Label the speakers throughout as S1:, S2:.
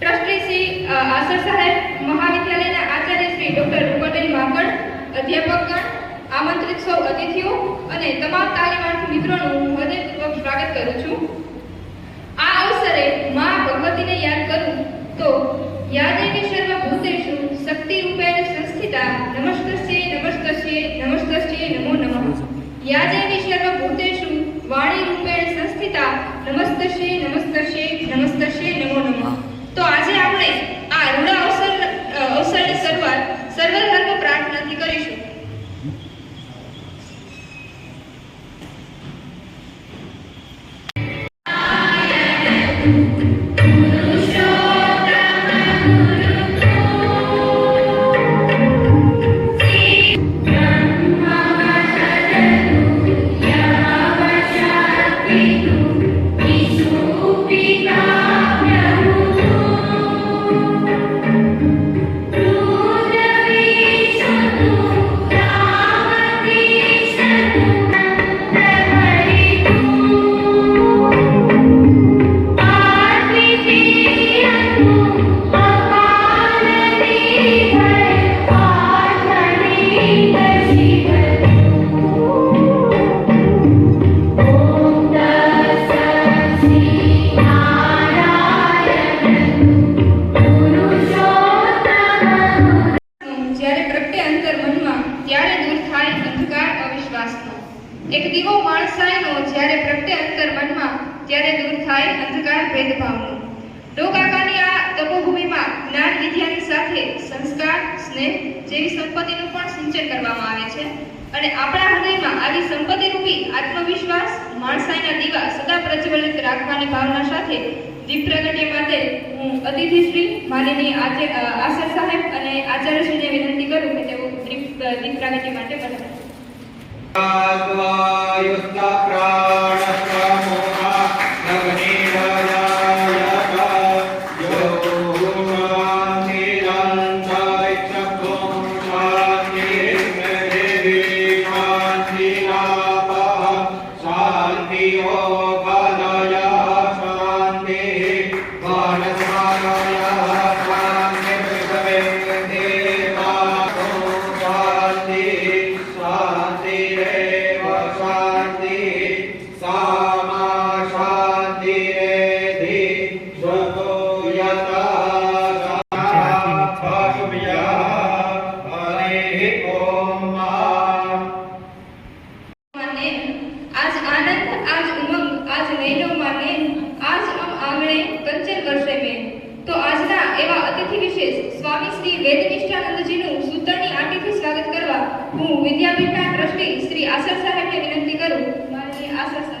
S1: Trustee Shri આસર સાહેબ, મહાવિદ્યાલયના Acharya Shri doctor Rupalben માંકડ, અધ્યાપકગણ, આમંત્રિત સૌ અતિથિઓ અને તમામ તાલીમાર્થી મિત્રોનું હું હૃદયપૂર્વક સ્વાગત કરું છું. આ અવસરે મા ભગવતીને યાદ કરું તો યાદેવી સર્વભૂતેષુ શક્તિરૂપેણ સંસ્થિતા નમસ્તસ્યે નમસ્તસ્યે નમસ્તસ્યે નમો નમઃ. યાદેવી સર્વભૂતેષુ વાણીરૂપેણ સંસ્થિતા નમસ્તસ્યે નમસ્તસ્યે નમસ્તસ્યે નમો નમઃ. તો આજે આપણે આ રૂડા અવસરની શરૂઆત સર્વધર્મ પ્રાર્થનાથી કરીશું. એક દીવો માણસાઈનો જ્યારે પ્રગટે અંતર મનમાં ત્યારે દૂર થાય અંધકાર ભેદભાવનો. ડોકાકાની આ તપોભૂમિમાં જ્ઞાન વિદ્યાની સાથે સંસ્કાર, સ્નેહ જેવી સંપત્તિનું પણ સિંચન કરવામાં આવે છે અને આપણા હૃદયમાં આવી સંપત્તિરૂપી આત્મવિશ્વાસ, માણસાઈના દીવા સદા પ્રજ્વલિત રાખવાની ભાવના સાથે દીપ પ્રાગટ્ય માટે હું અતિથિશ્રી માનનીય આસર સાહેબ અને આચાર્યશ્રીને વિનંતી કરું કે તેઓ દીપ પ્રાગટ્ય માટે બને.
S2: आत्मायुष्टा प्राणस्वमोहा नवनीरयायता यो शान्तिरन्तरिक्षं शान्तिर्मेधिः शान्तिरापः शान्तियोगादयः शान्तिः मानसादयः शान्तिर्विभवेदेवासो शान्तिः शान्तिरेव शान्तिः सामा शान्तिरेधि स्वतो यथा शान्तिः हरिः ओम.
S1: आज आनंद, आज उमंग, आज नैनो माने, आज हम आंगणे कंचन वर्षे में. तो આજના એવા અતિથિ વિશેષ સ્વામી શ્રી વેદનિષ્ઠાનંદજીનું સૂતરની આંટીથી સ્વાગત કરવા હું વિદ્યાપીઠના ટ્રસ્ટી શ્રી આસર સાહેબને વિનંતી કરું. માનનીય આસર સાહેબ.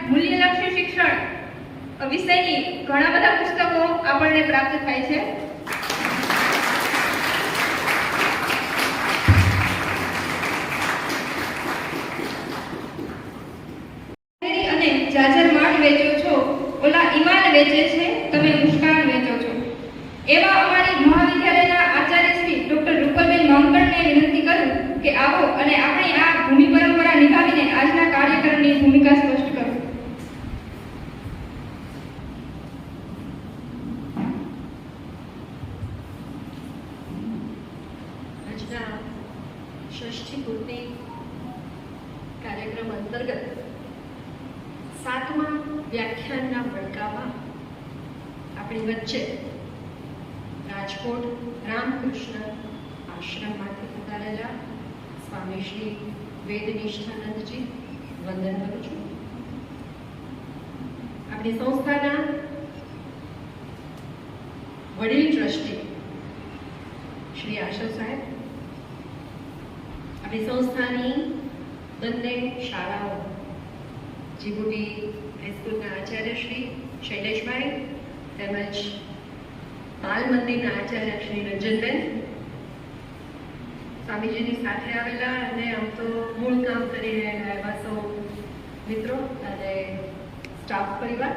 S1: મૂલ્યલક્ષી શિક્ષણ વિષયની ઘણા બધા પુસ્તકો આપણને પ્રાપ્ત થાય છે. અને જાજર માણ વેચો છો, ઓલા ઈમાન વેચે છે, તમે મુસ્કાન વેચો છો. એવા અમારી મહાવિદ્યાલયના આચાર્ય શ્રી ડોક્ટર રૂપલબેન માંકડને વિનંતી કરું કે આવો અને આપણી આ ભૂમિ પરંપરા નિભાવીને આજના કાર્યક્રમની ભૂમિકા સ્પષ્ટ કરો.
S3: षष्ठी पूर्ति कार्यक्रम अंतर्गत 7મા વ્યાખ્યાનના વડકામાં આપણી વચ્ચે રાજકોટ રામકૃષ્ણ આશ્રમમાંથી પધારેલા સ્વામી શ્રી વેદનિષ્ઠાનંદજી વંદન કરું છું. આપણી સંસ્થાના વડીલ ટ્રસ્ટી શ્રી આશા સાહેબ, આપણી સંસ્થાની બંને શાળાઓ જીબુટી હાઈસ્કૂલના આચાર્ય શ્રી શૈલેષભાઈ તેમજ બાલ મંદિરના આચાર્ય શ્રી રંજનબેન, સ્વામીજીની સાથે આવેલા અને આમ તો મૂળ કામ કરી રહેલા એવા સૌ મિત્રો અને સ્ટાફ પરિવાર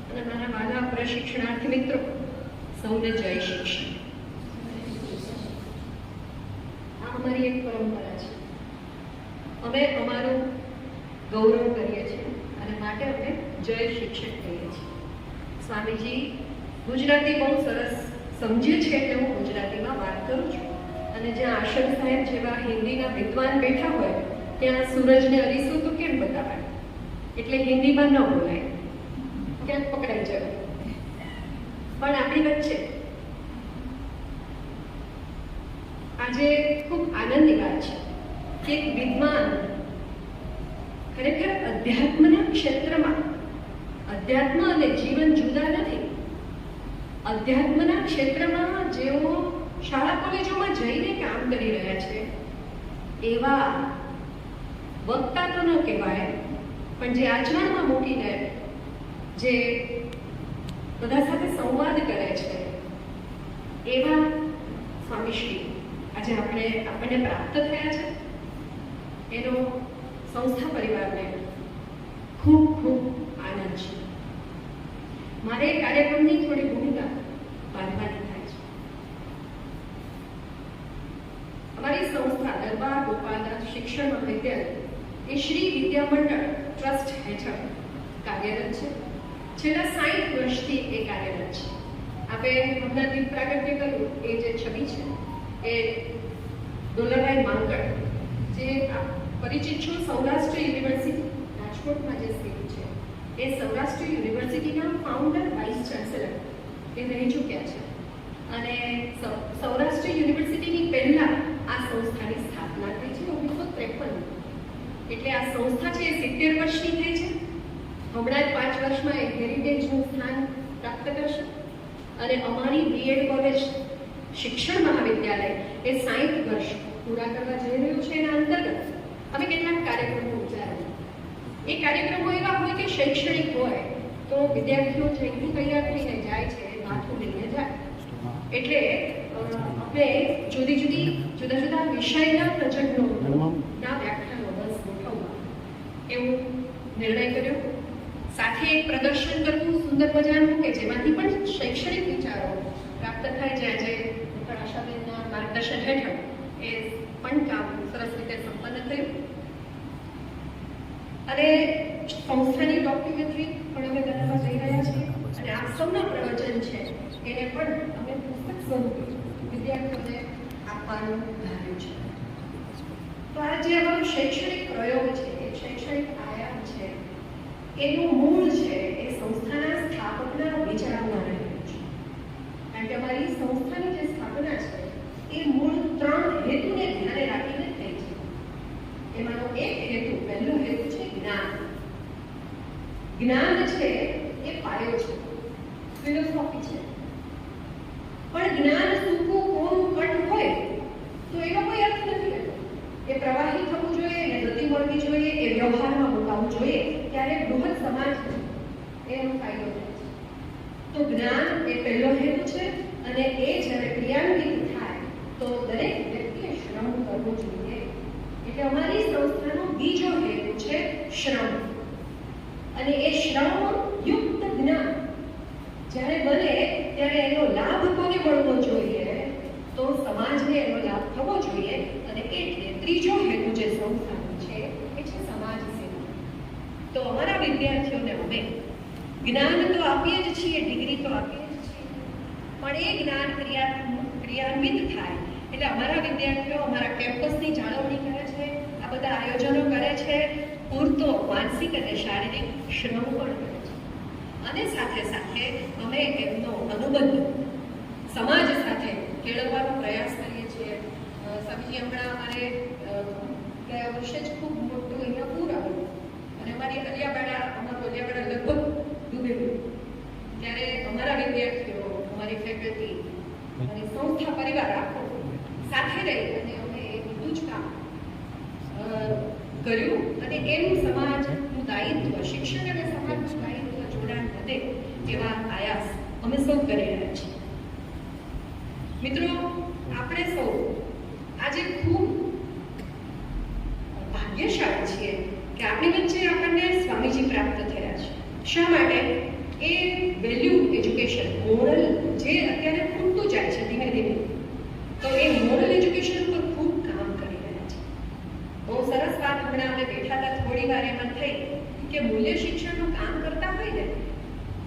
S3: અને મારા વાલા પ્રશિક્ષણાર્થી મિત્રો, સૌને જય શિક્ષણ. આ અમારી એક પરંપરા છે. અમે અમારું ગૌરવ કરીએ છીએ અને માટે અમે જય શિક્ષક કહીએ છીએ. સ્વામીજી ગુજરાતી બહુ સરસ સમજે છે એટલે હું ગુજરાતીમાં વાત કરું છું. અને જ્યાં આશર સાહેબ જેવા હિન્દીના વિદ્વાન બેઠા હોય ત્યાં સૂરજને અરીસું તો કેમ બતાવાય, એટલે હિન્દીમાં ન બોલાય, ક્યાંક પકડાઈ જાય. પણ આપણી વચ્ચે આજે ખૂબ આનંદની વાત છે કે એક વિદ્વાન ખરેખર અધ્યાત્મના ક્ષેત્રમાં, અધ્યાત્મ અને જીવન જુદા નથી, અધ્યાત્મના ક્ષેત્રમાં જેઓ શાળા કોલેજોમાં જઈને કામ કરી રહ્યા છે એવા વક્તા તો ન કહેવાય, પણ જે આચરણમાં મૂકીને જે બધા સાથે સંવાદ કરે છે એવા સ્વામીશ્રી આજે આપણને પ્રાપ્ત થયા છે. એનો સંસ્થા પરિવારને ખૂબ ખૂબ આનંદ છે. મારે કાર્યક્રમની થોડી ભૂમિકા બાંધવાની થાય છે. અમારી સંસ્થા દરબાર ગોપાલદાસ શિક્ષણ મહાવિદ્યાલય એ શ્રી વિદ્યા મંડળ ટ્રસ્ટ હેઠળ કાર્યરત છે. છેલ્લા 60 વર્ષથી એ કાર્યરત છે. આપણે હમણાં દીપ પ્રાગટ્ય કર્યું એ જે છબી છે એ ડોલરભાઈ માંકડ, જે પરિચિત છો સૌરાષ્ટ્ર યુનિવર્સિટી રાજકોટમાં જે સ્થિત છે, એ સૌરાષ્ટ્ર યુનિવર્સિટીના ફાઉન્ડર વાઇસ ચાન્સેલર એ રહી ચૂક્યા છે. અને સૌરાષ્ટ્ર યુનિવર્સિટીની પહેલા આ સંસ્થાની સ્થાપના થઈ છે 1953. એટલે આ સંસ્થા છે એ 70 વર્ષની થઈ છે. હમણાં જ 5 વર્ષમાં એક હેરિટેજનું સ્થાન પ્રાપ્ત કરશે. અને અમારી બીએડ કોલેજ શિક્ષણ મહાવિદ્યાલય એ 60 વર્ષ પૂરા કરવા જઈ રહ્યું છે. એના અંતર્ગત અમે કેટલાક કાર્યક્રમો વિચાર્યા. એ કાર્યક્રમો એવા હોય કે શૈક્ષણિક હોય તો વિદ્યાર્થીઓ જેટલું તૈયાર થઈને જાય છે એ માથું લઈને જાય. એટલે આપણે જુદા જુદા વિષયના પ્રચંડોના વ્યાખ્યાનો બસ ગોઠવવા એવો નિર્ણય કર્યો. સાથે એક પ્રદર્શન કરવું સુંદર મજાનું કે જેમાંથી પણ શૈક્ષણિક વિચારો પ્રાપ્ત થાય છે. આજે આશાબેનના માર્ગદર્શન હેઠળ એ પણ કામ સરસ રીતે સંપન્ન થયું. અને સંસ્થાની ડોક્યુમેન્ટરી પણ અમે બનાવવા જઈ રહ્યા છીએ. અને આપ સૌના પ્રવચન છે એને પણ અમે પુસ્તક સ્વરૂપે વિદ્યાર્થીઓને આપવાનું ધાર્યું છે. તો આ જે અમારો શૈક્ષણિક પ્રયોગ છે, એ શૈક્ષણિક આયામ છે, એનું મૂળ છે એ સંસ્થાના સ્થાપકના વિચારોમાં રહેલું છે. કારણ કે અમારી સંસ્થાની જે સ્થાપના છે એ મૂળ 3 હેતુને ધ્યાને રાખીને થઈ છે. એમાંનો એક હેતુ, પહેલો હેતુ છે જ્ઞાન. જ્ઞાન છે એ પાયો છે, ફિલોસોફી છે. પણ જ્ઞાન સૂકું કોરું કટ હોય તો એનો કોઈ અર્થ નથી રહેતો. એ પ્રવાહી થવું જોઈએ, એને ગતિ મળવી જોઈએ, એ વ્યવહારમાં મુકાવવું જોઈએ, ત્યારે બૃહદ સમાજ એનો ફાયદો થાય છે. તો જ્ઞાન એ પહેલો હેતુ છે. અને એ જ્યારે ક્રિયાન્વિત થાય તો દરેક વ્યક્તિએ શ્રમ કરવો જોઈએ. એટલે અમારી સંસ્થાનો બીજો હેતુ છે શ્રમ. અને એ શ્રમ યુક્ત જ્ઞાન જ્યારે બને ત્યારે એનો લાભ કોને મળવો જોઈએ? તો સમાજને એનો લાભ થવો જોઈએ. અને એટલે ત્રીજો હેતુ જે સંસ્થાનો છે એ છે સમાજ સેવા. તો અમારા વિદ્યાર્થીઓને અમે જ્ઞાન તો આપીએ જ છીએ, ડિગ્રી તો આપીએ જ છીએ, પણ એ જ્ઞાન ક્રિયાન્વિત થાય એટલે અમારા વિદ્યાર્થીઓ અમારા કેમ્પસની જાળવણી કરે છે, આ બધા આયોજનો કરે છે, પૂરતો માનસિક અને શારીરિક શ્રમ પણ કરે છે. અને સાથે સાથે અમે એમનો અનુબંધ સમાજ સાથે કેળવવાનો પ્રયાસ કરીએ છીએ. સ્વામીજી હમણાં અમારે ગયા વર્ષે જ ખૂબ મોટું અહીંયા પૂર આવ્યું અને અમારું અલિયાવાડા લગભગ ડૂબેલું. ત્યારે અમારા વિદ્યાર્થીઓ, અમારી અમારી ફેકલ્ટી, અમારી સંસ્થા પરિવાર આખો સાથે રહી અને અમે એ બધું જ કામ કર્યું અને એનું સમાજનું દાયિત્વ, શિક્ષણ અને સમાજનું દાયિત્વ જોડાણ વધે એવા આયાસ અમે સૌ કરી રહ્યા છીએ. મિત્રો, આપણે સૌ આજે ખૂબ ભાગ્યશાળી છીએ કે આપણી વચ્ચે આપણને સ્વામીજી પ્રાપ્ત થયા છે. શા માટે? એ વેલ્યુ એજ્યુકેશન, મોરલ જે અત્યારે ખૂટતું જાય છે ધીમે ધીમે, તો એ મોરલ એજ્યુકેશન પર ખૂબ કામ કરી રહ્યા છે. બહુ સરસ વાત હમણાં અમે બેઠા હતા, થોડી વાર એમાં થઈ કે મૂલ્ય શિક્ષણનું કામ કરતા હોય ને,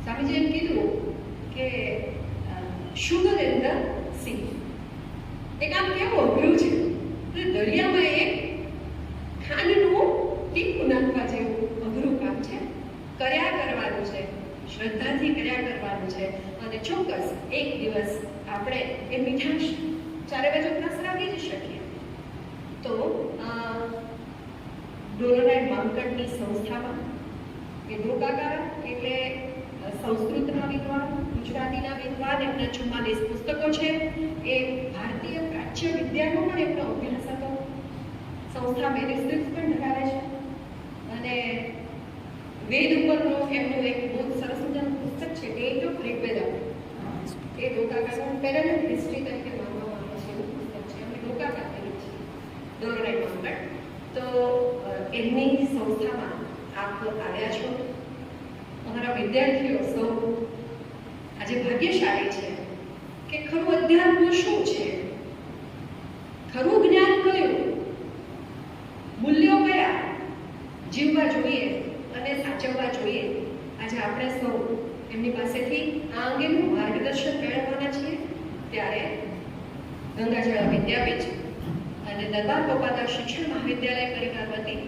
S3: સ્વામીજીએ એમ કીધું કે શુગર ઇન ધ સી. એ કામ કેવું અઘરું છે. દરિયામાં એક ખાંડનું ટીપું નાખવા જેવું અઘરું કામ છે. કર્યા કરવાનું છે, શ્રદ્ધાથી કર્યા કરવાનું છે અને ચોક્કસ એક દિવસ આપણે એ મીઠાશ ચારે બાજુ પ્રસરાવી જ શકીએ. તો ડોલોરાઇટ માંકડની સંસ્થામાં એ ડોકાકા એટલે સંસ્કૃતના વિદ્વાન, ગુજરાતીના વિદ્વાન, એમના 44 પુસ્તકો છે. એ ભારતીય પ્રાચ્ય વિદ્યાનો પણ એમનો અભ્યાસ હતો. સંસ્થા મેનેજમેન્ટ પણ ધરાવે છે અને વેદ ઉપરનો એમનું એક બહુ સરસ મજાનું પુસ્તક છે, gate of ઋગ્વેદા. A ડોકાકાનું parallel history તરીકે માનવામાં આવે છે એવું પુસ્તક છે. અમે ડોકાકા કહીએ છીએ, ડોલોરાઇટ માંકડ. તો એમની સંસ્થામાં આપ આવ્યા છો. અમારા વિદ્યાર્થીઓ સૌ આજે ભાગ્યશાળી છે કે ખરું અધ્યાત્મ શું છે, ખરું જ્ઞાન કયું, મૂલ્યો કયા જીવવા જોઈએ અને સાચવવા જોઈએ. આજે આપણે સૌ એમની પાસેથી આ અંગેનું માર્ગદર્શન મેળવવાના છીએ. ત્યારે ગંગાજળ વિદ્યાપીઠ અને દરબાર પોપાદર શિક્ષણ મહાવિદ્યાલય પરિવાર વતી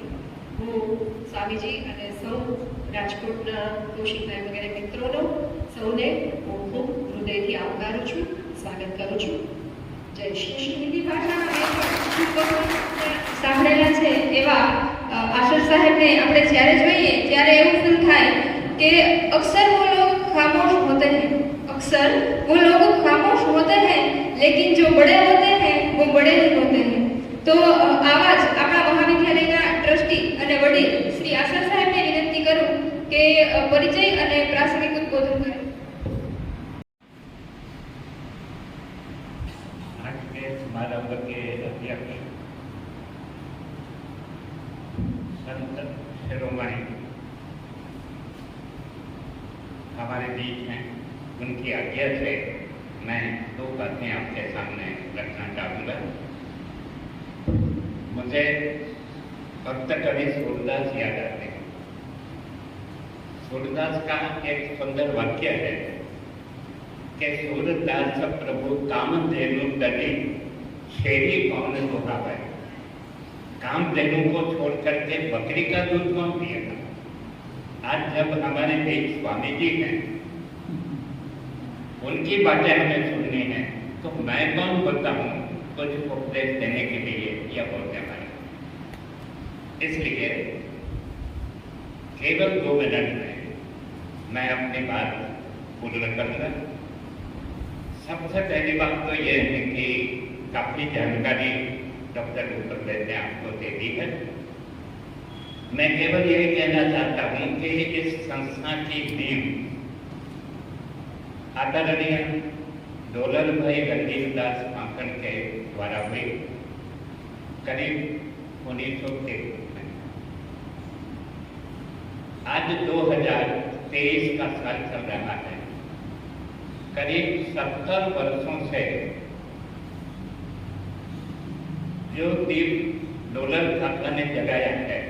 S3: હું સ્વામીજી અને સૌ રાજકોટના કૌશિકભાઈ વગેરે મિત્રોનો સૌને હું ખૂબ હૃદયથી આવકારું છું, સ્વાગત કરું છું. જય શ્રી કૃષ્ણ. હિન્દી ભાષામાં
S1: સાંભળેલા છે એવા આશર સાહેબને આપણે જ્યારે જોઈએ ત્યારે એવું ફીલ થાય કે અક્સર वो लोग खामोश होते हैं, अक्सर वो लोग खामोश होते हैं, लेकिन जो बड़े होते हैं वो बड़े ही होते हैं. તો આવા જ આપણા મહાવિદ્યાલયના ટ્રસ્ટી અને વડીલ શ્રી આશર સાહેબને વિનંતી કરું કે પરિચય અને પ્રાસંગિક ઉદ્બોધન કરે.
S4: आज के समारंभ के अध्यक्ष संत शिरोमणि हमारे बीच हैं. उनकी आज्ञा से मैं 2 बातें आपके सामने रखना चाहूँगा. मुझे भक्त कवि सूरदास याद आते हैं. सूरदास का एक सुंदर वाक्य है कि सूरदास प्रभु कामधेनु तनि शेरी कौन दोहरावे. कामधेनु को छोड़ करके बकरी का दूध कौन पिएगा. आज जब हमारे बीच स्वामी जी हैं, उनकी बातें हमें सुननी है, तो मैं कौन होता हूँ कुछ उपदेश देने के लिए या बोलने वाले. इसलिए केवल 2 मिनट में मैं अपनी बात पूर्ण करूँगा. सबसे पहली बात तो ये है कि काफी जानकारी डॉक्टर रूपकदेव ने आपको दे दी है. मैं केवल यही कहना चाहता हूँ कि इस संस्था की नींव आदरणीय डोलर भाई रणधीरदास माखन के द्वारा हुई करीब 1903 में. आज 2023 का साल चल रहा है. करीब 70 वर्षों से जो दीप डोलर काका ने जगाया है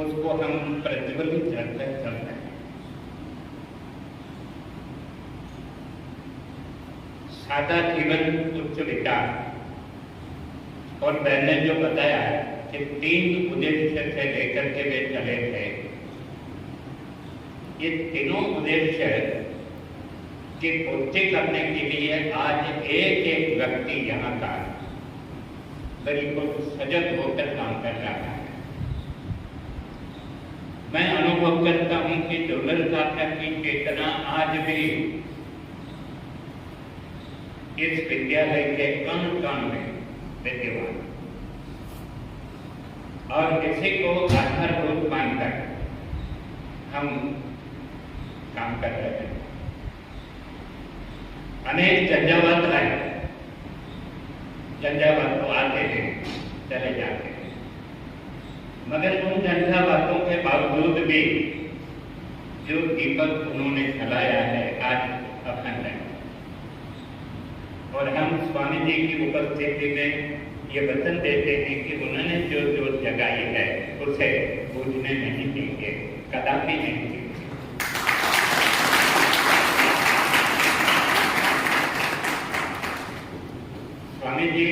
S4: उसको हम प्रज्वलित रखकर चल रहे हैं. सादा जीवन, उच्च विचार. और मैंने जो बताया कि 3 उद्देश्य से लेकर के वे चले थे, ये तीनों उद्देश्य की पूर्ति करने के लिए आज एक व्यक्ति यहाँ का बिल्कुल सजग होकर काम कर रहा है. मैं अनुभव करता हूँ कि डोलर काका की चेतना आज भी इस विद्यालय के कण कण में विद्यमान और इसी को आधारभूत मानकर हम काम कर रहे हैं। अनेक झंझावात आए, झंझावात तो आते हैं चले जाते हैं, मगर उन झंझावातों के बावजूद भी जो दीपक उन्होंने जलाया है आज अखंड है। और हम स्वामी जी की उपस्थिति में ये वचन देते हैं कि उन्होंने जो जो जगाई है उसे बुझने नहीं देंगे, कदापि नहीं देंगे। स्वामी जी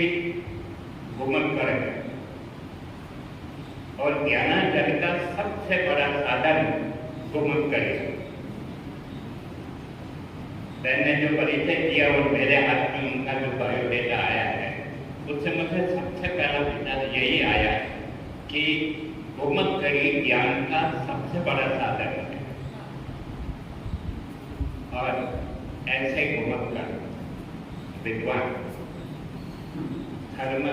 S4: घुमक्कर है और ज्ञानार्जन का सबसे बड़ा साधन घुमक्कर है। मैंने जो परिचय दिया और मेरे हाथ में उनका जो बायोडेटा आया है उससे मुझे सबसे पहला विचार यही आया कि घुमक्कड़ी ज्ञान का सबसे बड़ा साधन है। और ऐसे घुमक्कर विद्वान धर्म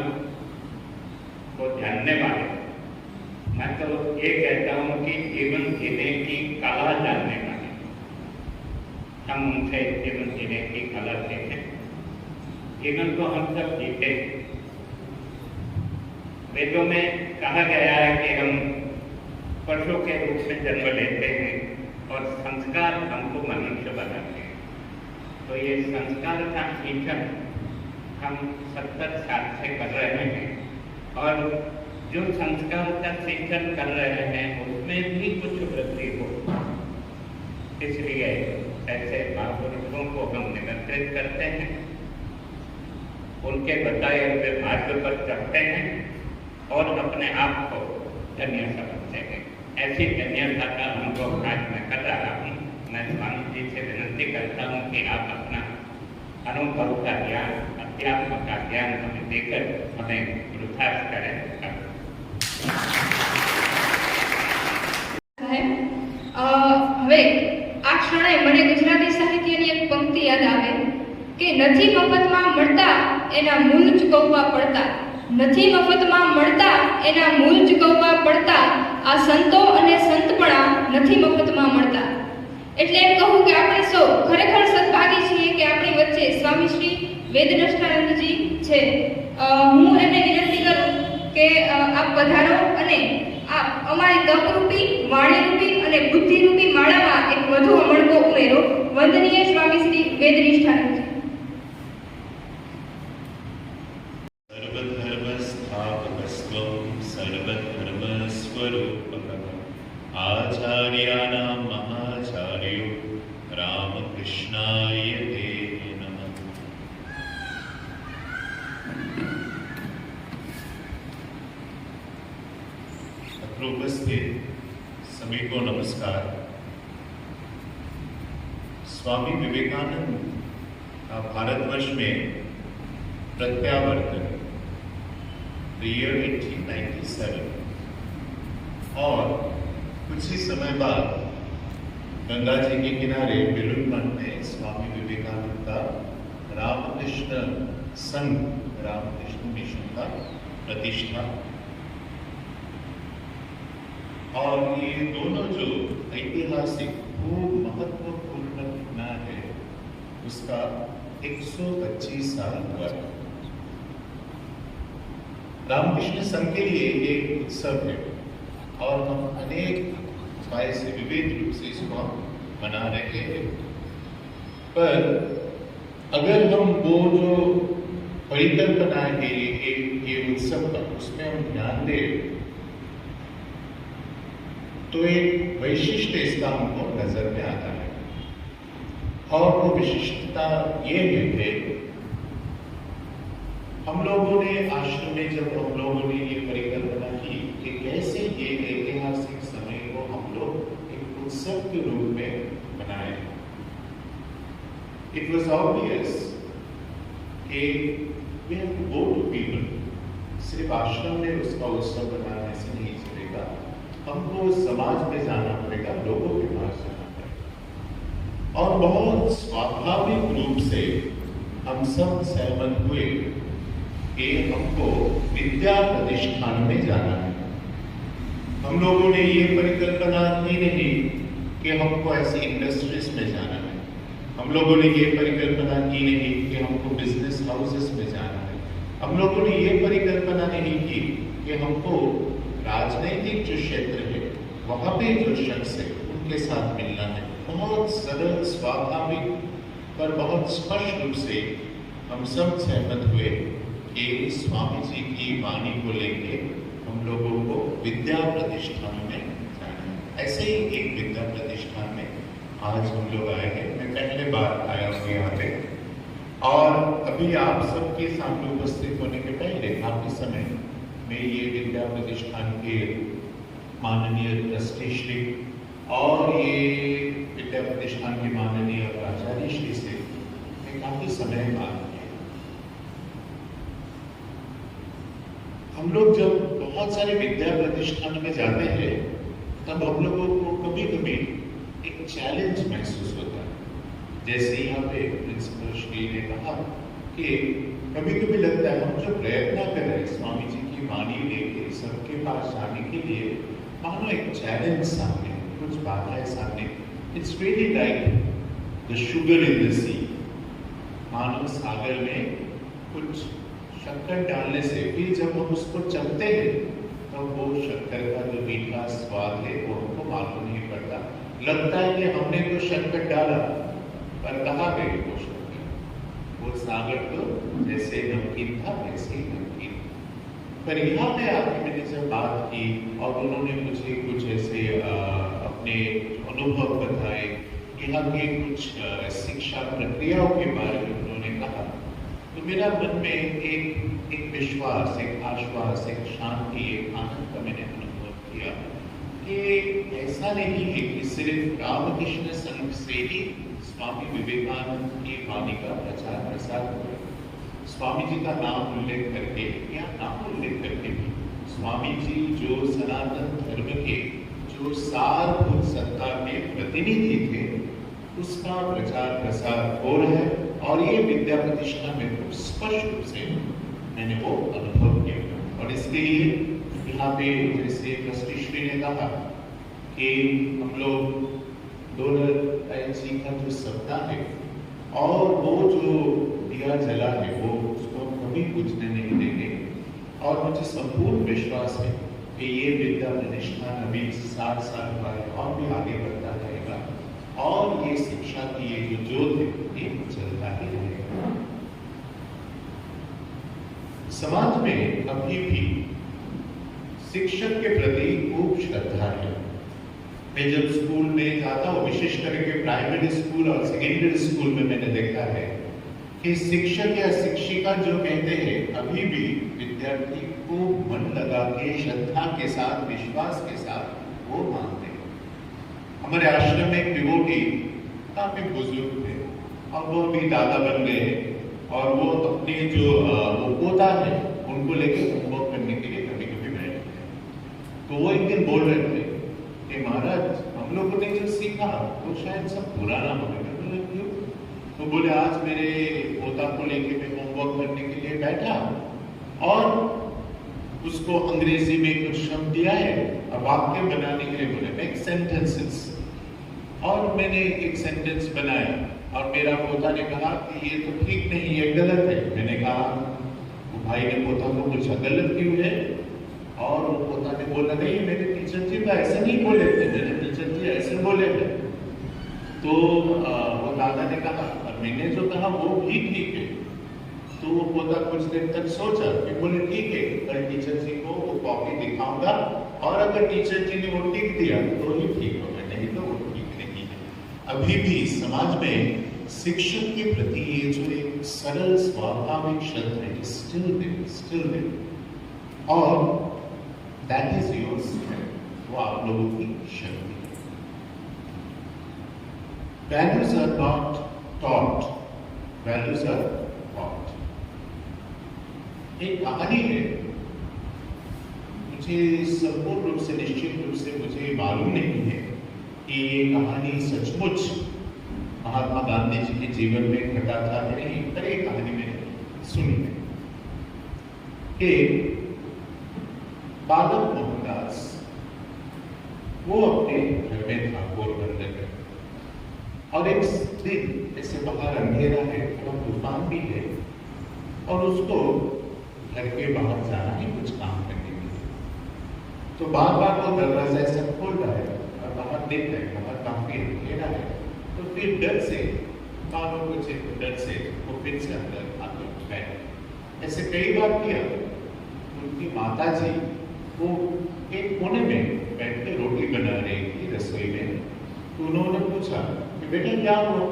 S4: को जानने वाले, मैं तो ये कहता हूं कि जीवन जीने की कला जानने वाले, हम उनसे जीवन जीने की कला सीखें। जीवन को हम सब जीते। वेदों में कहा गया है कि हम पशु के रूप में जन्म लेते हैं और संस्कार हमको मनुष्य बनाते हैं। तो ये संस्कार का सिंचन हम 70 साल से कर रहे हैं और जो संस्कार का सिंचन कर रहे हैं उसमें भी कुछ वृद्धि हो, इसलिए ऐसे महापुरुषों को हम निमंत्रित करते हैं, उनके बताए हुए मार्ग पर चलते हैं और अपने आप को धन्य समझते हैं। ऐसी धन्यता का अनुभव आज मैं कर रहा हूँ। मैं स्वामी जी से विनती करता हूँ कि आप अपना अनुभव का ज्ञान, अध्यात्म का ज्ञान हमें देकर हमें पुरुषार्थ करें।
S1: હવે આ ક્ષણે મને ગુજરાતી સાહિત્યની એક પંક્તિ યાદ આવે કે નથી મફતમાં મળતા એના મૂલ ચૂકવવા પડતા, નથી મફતમાં મળતા એના મૂલ ચૂકવવા પડતા, આ સંતો અને સંતપણા નથી મફતમાં મળતા। એટલે એમ કહું કે આપણે સૌ ખરેખર સદભાગી છીએ કે આપણી વચ્ચે સ્વામી શ્રી વેદનિષ્ઠાનંદજી છે। હું એમને વિનંતી કરું કે આપ પધારો અને આપ અમારી તપરૂપી, વાણીરૂપી અને બુદ્ધિરૂપી માળામાં એક વધુ અમળકો ઉમેરો। વંદનીય સ્વામી શ્રી વેદનિષ્ઠાનંદજી।
S5: सर्वधर्मस्थापकस्त्वं सर्वधर्मस्वरूपकः आचार्याणां महाचार्यो रामकृष्णाय ते नमः। अत्र उपस्थित सभी को नमस्कार। स्वामी विवेकानंद का भारतवर्ष में प्रत्यावर्तन ईयर 1897 और कुछ ही समय बाद गंगा जी के किनारे बेलूर मठ में स्वामी विवेकानंद का रामकृष्ण संघ, रामकृष्ण मिशन का प्रतिष्ठा। और ये दोनों जो ऐतिहासिक खूब महत्वपूर्ण घटना है उसका 125 साल हुआ। रामकृष्ण संघ के लिए एक उत्सव है और हम अनेक उपाय से विविध रूप से इसको हम मना रहे हैं। पर अगर हम वो जो परिकल्पना है ये उत्सव का उसमें हम ध्यान दें तो एक वैशिष्ट इसका हमको नजर में आता है। और वो विशिष्टता ये है कि हम लोगों ने आश्रम में जब हम लोगों ने ये परिकल्पना की कि कैसे ये ऐतिहासिक समय को हम लोग एक उत्सव के रूप में मनाएं। It was obvious कि we have to go to people। सिर्फ आश्रम में उसका उत्सव मनाने से नहीं चलेगा, हमको समाज में जाना पड़ेगा, लोगों के पास जाना पड़ेगा और बहुत स्वाभाविक रूप से हम हम सब सहमत हुए कि हमको विद्या प्रतिष्ठान में जाना है। हम लोगों ने ये परिकल्पना की नहीं कि हमको ऐसी इंडस्ट्रीज में जाना है। हम लोगों ने ये परिकल्पना की नहीं कि हमको बिजनेस हाउसेस में जाना है। हम लोगों ने ये परिकल्पना नहीं की कि हमको राजनीतिक जो क्षेत्र है वहाँ पे जो शख्स है उनके साथ मिलना है। बहुत सरल, स्वाभाविक पर बहुत स्पष्ट रूप से हम सब सहमत हुए कि स्वामी जी की वाणी को लेके हम लोगों को विद्या प्रतिष्ठान में जाना है। ऐसे ही एक विद्या प्रतिष्ठान में आज हम लोग आए हैं। मैं पहले बार आया हूँ यहाँ पे, और अभी आप सबके सामने उपस्थित होने के पहले काफी समय में ये विद्या प्रतिष्ठान के माननीय ट्रस्टी श्री और ये विद्या प्रतिष्ठान के माननीय प्राचार्य श्री से मैं काफी समय बात किया। हम लोग जब बहुत सारे विद्या प्रतिष्ठान में जाते हैं तब हम लोगों को कभी कभी एक चैलेंज महसूस होता है। जैसे यहाँ पे प्रिंसिपल श्री ने कहा कि कभी कभी लगता है हम जो प्रयत्न कर रहे हैं स्वामी जी की वाणी लेके सबके पास जाने के लिए, मानो एक चैलेंज सामने, कुछ बाधाएं सामने। It's really like the sugar in the सी। मानो सागर में कुछ शक्कर डालने से फिर जब हम उसको चखते हैं तो वो शक्कर का जो मीठा स्वाद है वो हमको मालूम नहीं पड़ता। लगता है कि हमने तो शक्कर डाला, पर कहाँ गई वो शक्कर? वो सागर तो जैसे नमकीन था वैसे ही नमकीन। पर यहाँ पे आके मैंने जब बात की और उन्होंने मुझे कुछ ऐसे अपने अनुभव बताए, यहाँ के कुछ शिक्षा प्रक्रियाओं के बारे में उन्होंने कहा, तो मेरा मन में एक विश्वास, एक आश्वास, एक शांति, एक आनंद का मैंने अनुभव किया कि ऐसा नहीं है कि सिर्फ रामकृष्ण संघ से ही स्वामी विवेकानंद की वाणी का प्रचार प्रसार हुआ। स्वामी जी का नाम उल्लेख करके या नाम उल्लेख करके भी स्वामी जी जो सनातन धर्म के जो सारभूत सत्ता के प्रतिनिधि थे उसका प्रचार प्रसार हो रहा है। और ये विद्या प्रतिष्ठान में खूब स्पष्ट रूप से मैंने वो अनुभव किया। और इसके लिए यहाँ पे जैसे ट्रस्टी श्री ने कहा कि हम लोग डोनर जी का जो सप्ताह है और वो जो दिया जला है वो उसको कभी बुझने नहीं देंगे। और मुझे संपूर्ण विश्वास है कि ये विद्या प्रतिष्ठान अभी 60 साल बाद और भी आगे बढ़ता रहेगा और ये शिक्षा की ये जो जोत है ये चलता ही रहेगा। समाज में अभी भी शिक्षक के प्रति खूब श्रद्धा है। मैं जब स्कूल में जाता हूँ, विशेष करके प्राइमरी स्कूल और सेकेंडरी स्कूल में मैंने देखा है कि शिक्षक या शिक्षिका जो कहते हैं अभी भी विद्यार्थी को मन लगा के श्रद्धा के साथ, विश्वास के साथ वो मानते हैं। हमारे आश्रम में एक डिवोटी काफी बुजुर्ग थे और वो भी दादा बन गए और वो अपने जो वो पोता है उनको लेके होमवर्क करने के लिए कभी कभी बैठते हैं। तो वो एक दिन बोल रहे थे कि महाराज हम लोगों ने जो सीखा वो शायद सब पुराना हो गया। क्यों? तो बोले आज मेरे पोता को लेके मैं होमवर्क करने के लिए बैठा और उसको अंग्रेजी में कुछ शब्द दिया है और वाक्य बनाने के लिए बोले मेक सेंटेंसेस, और मैंने एक सेंटेंस बनाया और मेरा पोता ने कहा कि ये तो ठीक नहीं, ये गलत है। मैंने कहा वो भाई ने पोता को पूछा गलत क्यों है, और वो पोता ने बोला नहीं मेरे टीचर जी तो ऐसे नहीं बोले थे, मेरे टीचर जी ऐसे बोले थे। तो वो दादा ने कहा और मैंने जो कहा वो भी ठीक है। तो वो पोता कुछ देर तक सोचा, फिर बोले ठीक है कल टीचर जी को वो कॉपी दिखाऊंगा और अगर टीचर जी ने वो टिक दिया तो ही ठीक होगा, नहीं तो वो ठीक नहीं है। अभी भी समाज में शिक्षक के प्रति ये जो एक सरल स्वाभाविक श्रद्धा है स्टिल देयर और दैट इज योर स्ट्रेंथ, वो आप लोगों की शक्ति है। Values are not taught, values are taught. एक कहानी है, मुझे संपूर्ण रूप से निश्चित रूप से मुझे मालूम नहीं है कि ये कहानी सचमुच महात्मा गांधी जी के जीवन में घटा था, मैंने एक कहानी में सुनी है कि बालक मोहनदास वो अपने घर में था पोरबंदर में, और एक दिन ऐसे बाहर अंधेरा है, थोड़ा तूफान भी है, और उसको घर के बाहर जाना है कुछ काम करने के लिए। तो बार बार वो दरवाजा ऐसा खोल रहा है और बाहर देख रहे हैं, बाहर काफी अंधेरा है। तो फिर डर से, मानो कुछ डर से वो फिर से अंदर आके बैठ, ऐसे कई बार किया। उनकी माता जी वो एक कोने में बैठ के रोटी बना रही थी रसोई में। तो उन्होंने पूछा कि बेटा क्या हुआ?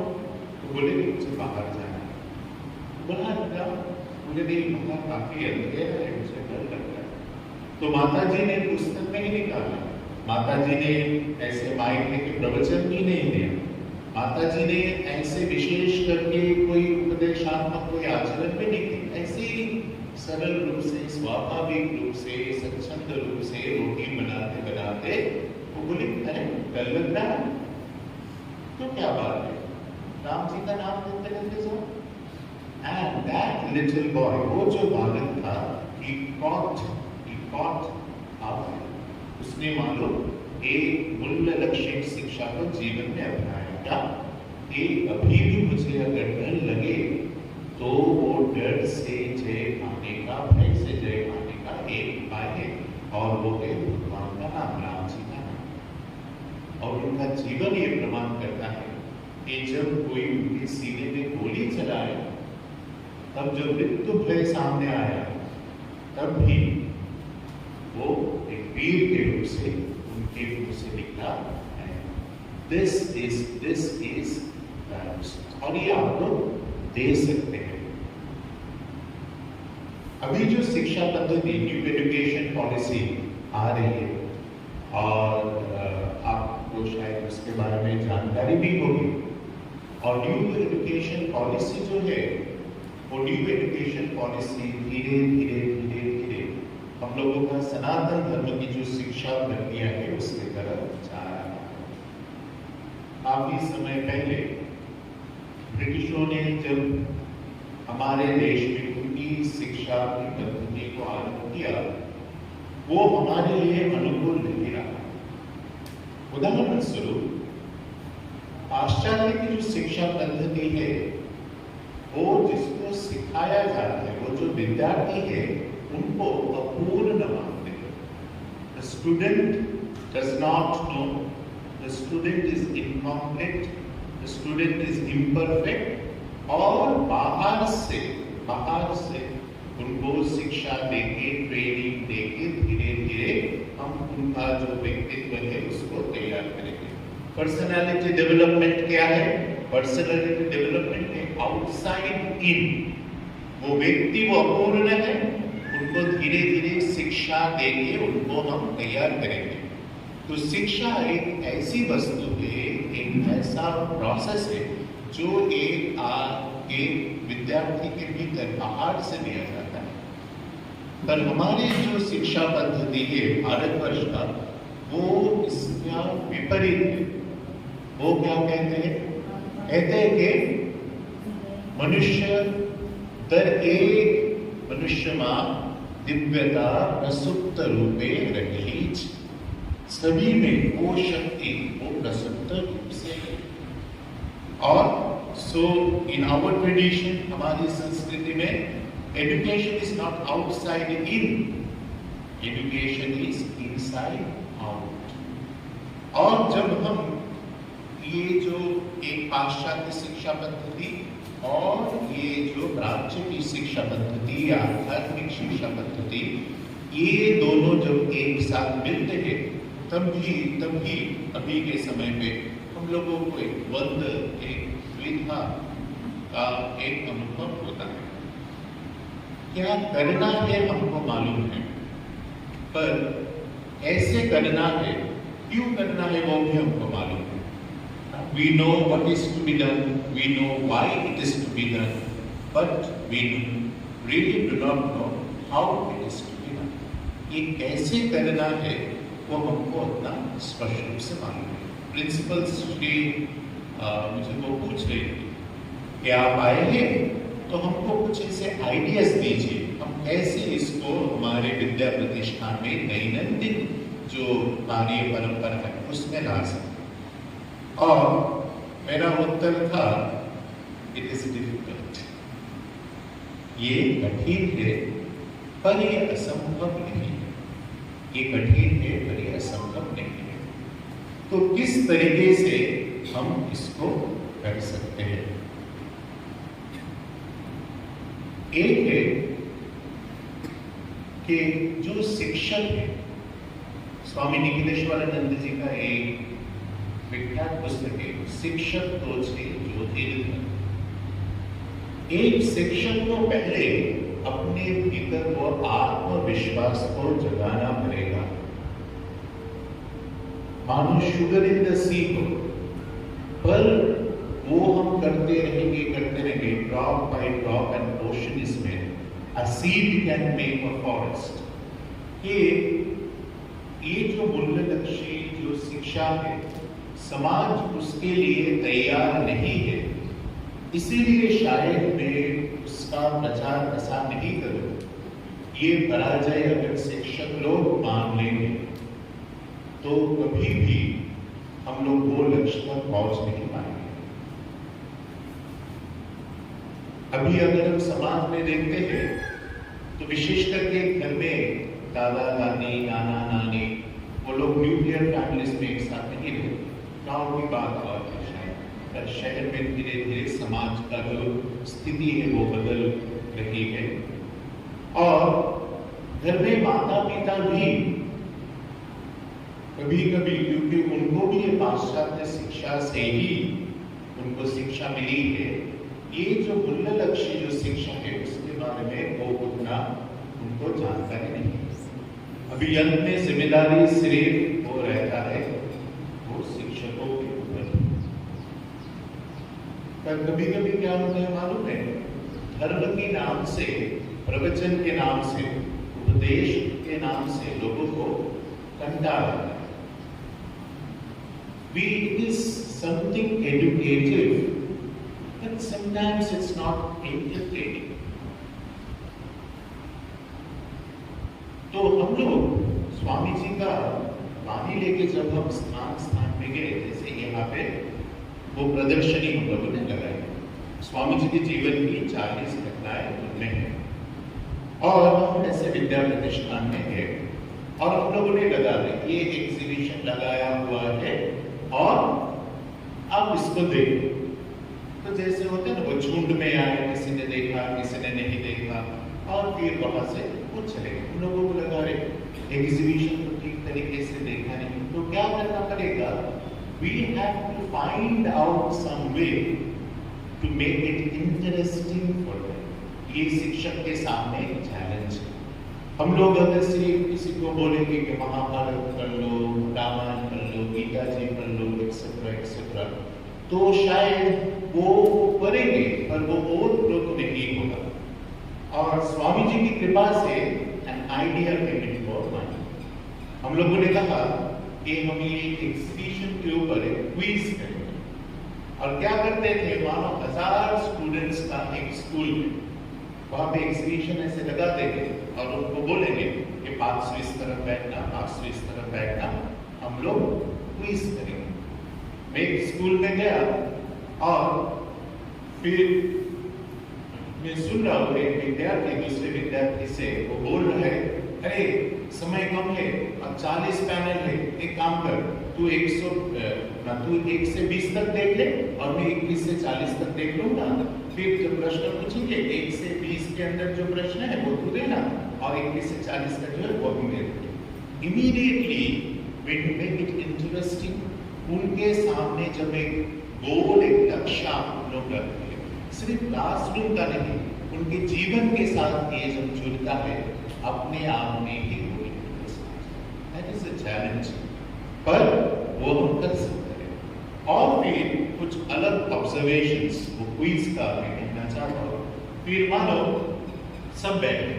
S5: तो बोले कि मुझे बाहर जाना है। बोला क्या? मुझे नहीं, बाहर काफी अंधेरा है, मुझे डर लग रहा है। तो माता जी ने पुस्तक नहीं निकाला, माता जी ने ऐसे मायके के प्रवचन भी नहीं दिया, माता जी ने ऐसे विशेष करके कोई उपदेशात्मक कोई आचरण भी नहीं किया। ऐसे ही सरल रूप से, स्वाभाविक रूप से, स्वच्छंद रूप से रोटी बनाते बनाते वो बोली, अरे डर लग रहा है तो क्या बात है, राम जी का नाम लेते लेते जाओ। एंड दैट लिटिल बॉय, वो जो बालक था, he caught out, उसने मानो एक मूल्य लक्षित शिक्षा को जीवन में अपनाया। क्या कि अभी भी मुझे अगर डर लगे तो वो डर से जय पाने का, भय से जय पाने का एक उपाय है, और वो है भगवान का नाम, राम जी का नाम। और उनका जीवन ये प्रमाण करता है कि जब कोई उनके सीने में गोली चलाए, तब जब मृत्यु भय सामने आया, तब भी वो एक वीर के रूप से उनके मुंह से निकला है, दिस इज और ये आप लोग दे सकते हैं। अभी जो शिक्षा पद्धति, न्यू एजुकेशन पॉलिसी आ रही है, और आपको शायद उसके बारे में जानकारी भी होगी। और न्यू एजुकेशन पॉलिसी जो है, वो न्यू एजुकेशन पॉलिसी धीरे धीरे धीरे धीरे हम लोगों का सनातन धर्म की जो शिक्षा प्रक्रिया है उसके तरफ जा रहा है। काफी समय पहले ब्रिटिशों ने जब हमारे देश में उनकी शिक्षा की पद्धति को आरंभ किया, वो हमारे लिए अनुकूल नहीं रहा। उदाहरण स्वरूप पाश्चात्य की जो शिक्षा पद्धति है, वो जिसको सिखाया जाता है, वो जो विद्यार्थी है, उनको अपूर्ण मानते हैं। The student does not know, the student is incomplete, the student is imperfect, और बाहर से उनको शिक्षा देके, ट्रेनिंग देके धीरे धीरे हम उनका जो व्यक्तित्व है उसको तैयार करेंगे। पर्सनालिटी डेवलपमेंट क्या है? पर्सनालिटी डेवलपमेंट है आउटसाइड इन। वो व्यक्ति वो अपूर्ण है, उनको धीरे धीरे शिक्षा देके उनको हम तैयार करेंगे। तो शिक्षा एक ऐसी वस्तु है, एक ऐसा प्रोसेस है जो एक विद्यार्थी के भीतर बाहर से दिया जाता है। पर हमारी जो शिक्षा पद्धति है भारतवर्ष का, वो इसका विपरीत है। वो क्या कहते हैं? कहते हैं कि मनुष्य दर एक मनुष्य मां दिव्यता प्रसुप्त रूपे रहीच, सभी में वो शक्ति वो प्रसुप्त रूप से है। और सो इन आवर ट्रेडिशन, हमारी संस्कृति में, education is not outside in, education is inside out. और जब हम ये जो एक पाश्चात्य शिक्षा पद्धति और ये जो प्राच्य की शिक्षा पद्धति, आध्यात्मिक शिक्षा पद्धति, ये दोनों जब एक साथ मिलते हैं, तब भी अभी के समय पे हम लोगों को एक द्वंद, एक द्विधा का एक अनुभव होता है। क्या करना है हमको मालूम है, पर ऐसे करना है, क्यों करना है वो भी हमको मालूम है। We know what is to be done, we know why it is to be done, but we really do not know how it is to be done. ये कैसे करना है वो हमको अपना स्पष्ट रूप से मालूम है। प्रिंसिपल्स श्री मुझे वो पूछ रही थी कि आप आए हैं तो हमको कुछ ऐसे आइडियाज दीजिए, हम कैसे इसको हमारे विद्या प्रतिष्ठान में दैनंदिन जो कार्य परंपरा है उसमें ला सकते। और मेरा उत्तर था, इट इज डिफिकल्ट, ये कठिन है पर ये असंभव नहीं है। ये कठिन है पर ये असंभव नहीं है। तो किस तरीके से हम इसको कर सकते हैं? एक है कि जो शिक्षक है, स्वामी निखिलेश्वरानंद जी का एक विख्यात पुस्तक है शिक्षक तो छे ज्योतिर्धर। एक शिक्षक को पहले अपने भीतर वो आत्मविश्वास को जगाना पड़ेगा। मानो शुगर इन द सी हो, पर वो हम करते रहेंगे drop by drop and ocean is made, a seed can make a forest. ये जो मूल्यलक्षी जो शिक्षा है, समाज उसके लिए तैयार नहीं है, इसीलिए शायद मैं उसका प्रचार ऐसा नहीं करूं। ये पराजय अगर शिक्षक लोग मान लेंगे तो कभी भी हम लोग वो लक्ष्य तक पहुंच नहीं पाएंगे। अभी अगर हम समाज में देखते हैं तो विशेष करके घर में दादा दादी नाना नानी वो लोग न्यूक्लियर फैमिलीज में एक साथ नहीं रहते। गाँव की बात और है शायद, पर शहर में धीरे धीरे समाज का जो स्थिति है वो बदल रही है। और घर में माता पिता भी कभी कभी, क्योंकि उनको भी ये पाश्चात्य शिक्षा से ही उनको शिक्षा मिली है, ये जो मूल्यलक्षी जो शिक्षा है उसके बारे में वो उतना उनको जानकारी नहीं है। अभी अंत में जिम्मेदारी सिर्फ वो रहता है वो शिक्षकों के ऊपर। पर कभी कभी क्या होता है मालूम है, धर्म के नाम से, प्रवचन के नाम से, उपदेश के नाम से लोगों को कंटाल है। It is something educative, but sometimes it's not entertaining. तो हम लोग स्वामी जी का वाणी लेके जब हम स्थान में गए, जैसे यहाँ पे वो प्रदर्शनी हम लोगों ने लगाई, स्वामी जी के जीवन की 40 घटनाएं उनमें हैं, और हम ऐसे विद्या प्रतिष्ठान में गए और हम लोगों ने लगा दी ये एग्जीबिशन लगाया हुआ है और अब इसको देखो। तो जैसे होता है ना, वो झुंड में आए, किसी ने देखा किसी ने नहीं देखा, और फिर वहां से वो चले गए। हम लोगों को लगा रहे एग्जीबिशन तो ठीक तरीके से देखा नहीं, तो क्या करना पड़ेगा, we have to find out some way to make it interesting for them. ये शिक्षक के सामने चैलेंज है। हम लोग अगर सिर्फ किसी को बोलेंगे कि महाभारत पढ़ लो, रामायण पढ़ लो, गीता जी पढ़ लो, एक्सेट्रा एक्सेट्रा, तो शायद वो पढ़ेंगे पर वो और लोग नहीं होगा। और स्वामी जी की कृपा से an idea came into our mind. हम लोगों ने कहा कि हम ये एग्जीबिशन के ऊपर एक क्विज करेंगे। और क्या करते थे, मानो 1000 स्टूडेंट्स का एक स्कूल में वहां पे एग्जीबिशन ऐसे लगाते थे और उनको बोलेंगे कि 500 इस तरफ बैठना, 500 इस तरफ बैठना, हम लोग क्विज करेंगे। मैं एक स्कूल में गया और फिर मैं सुन रहा हूँ एक विद्यार्थी दूसरे विद्यार्थी से वो बोल रहा है, अरे समय कम है और 40 पैनल है, एक काम कर, तू 1 से 20 तक देख ले और मैं 21 से 40 तक देख लूंगा। फिर जो प्रश्न पूछेंगे 1 से 20 के अंदर जो प्रश्न है वो तू देना और 21 से 40 का जो है वो हम दे देंगे। Immediately when you make it interesting, उनके सामने जब एक गोल एक लक्ष्य आप लोग रखते हैं, सिर्फ क्लासरूम का नहीं, उनके जीवन के साथ ये जब जुड़ता है अपने आप में ही वो दैट इज अ चैलेंज, पर वो हम कर सकते हैं। और फिर कुछ अलग ऑब्जर्वेशंस वो क्विज का मैं कहना चाहता हूँ। फिर मानो सब बैठे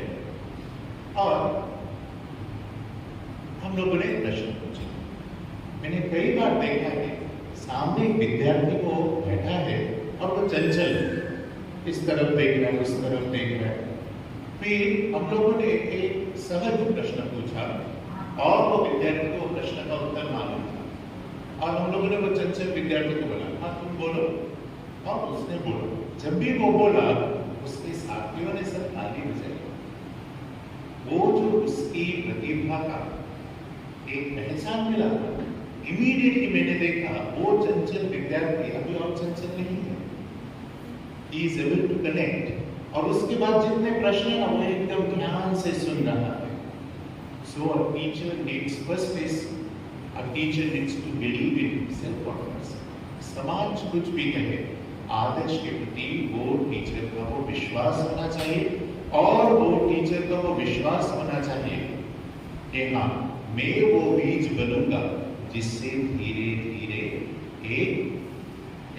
S5: और हम लोगों ने प्रश्न पूछे। मैंने कई बार देखा है सामने एक विद्यार्थी को बैठा है और वो चंचल है, इस तरफ देख रहा है, उस तरफ देख रहा है। फिर हम लोगों ने एक सहज प्रश्न पूछा और वो विद्यार्थी को प्रश्न का उत्तर मालूम था और हम लोगों ने वो चंचल विद्यार्थी को बोला, हाँ तुम बोलो, और उसने बोला। जब भी वो बोला उसके साथियों ने सब ताली बजाई। वो जो उसकी प्रतिभा का एक पहचान मिला, इमीडिएटली मैंने देखा वो चंचल विद्यार्थी अभी और चंचल नहीं है। He is able to connect। और उसके बाद जितने प्रश्न है ना वो एकदम ध्यान से सुन रहा है। So a teacher needs first is a teacher needs to believe in self-confidence। समाज कुछ भी कहे, आदर्श के प्रति वो टीचर का वो विश्वास होना चाहिए और वो टीचर का वो विश्वास होना चाहिए कि हाँ मैं वो बीज बनूंगा जिससे धीरे धीरे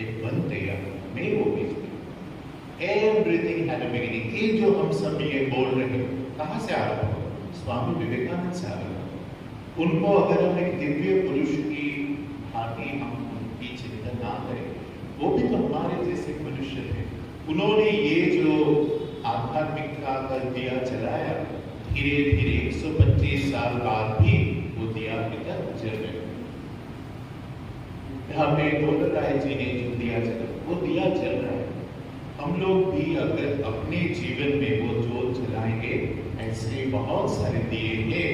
S5: एक वन तैयार हो। मैं वो बीज बनूंगा। Everything had a beginning. ये जो हम सब ये बोल रहे हैं कहाँ से आ रहा हो? स्वामी विवेकानंद से आ रहा हो। उनको अगर हम एक दिव्य पुरुष की भांति हम उनकी चिंतन ना करें, वो भी तो हमारे जैसे मनुष्य थे। उन्होंने ये जो आध्यात्मिकता का दिया जलाया, धीरे धीरे 125 साल बाद भी वो दिया अभी तक जल रहे। यहाँ पे डॉक्टर राय जी ने जो दिया जला, वो दिया जल रहा है। हम लोग भी अगर अपने जीवन में वो जोत जलाएंगे, ऐसे बहुत सारे दिए हैं।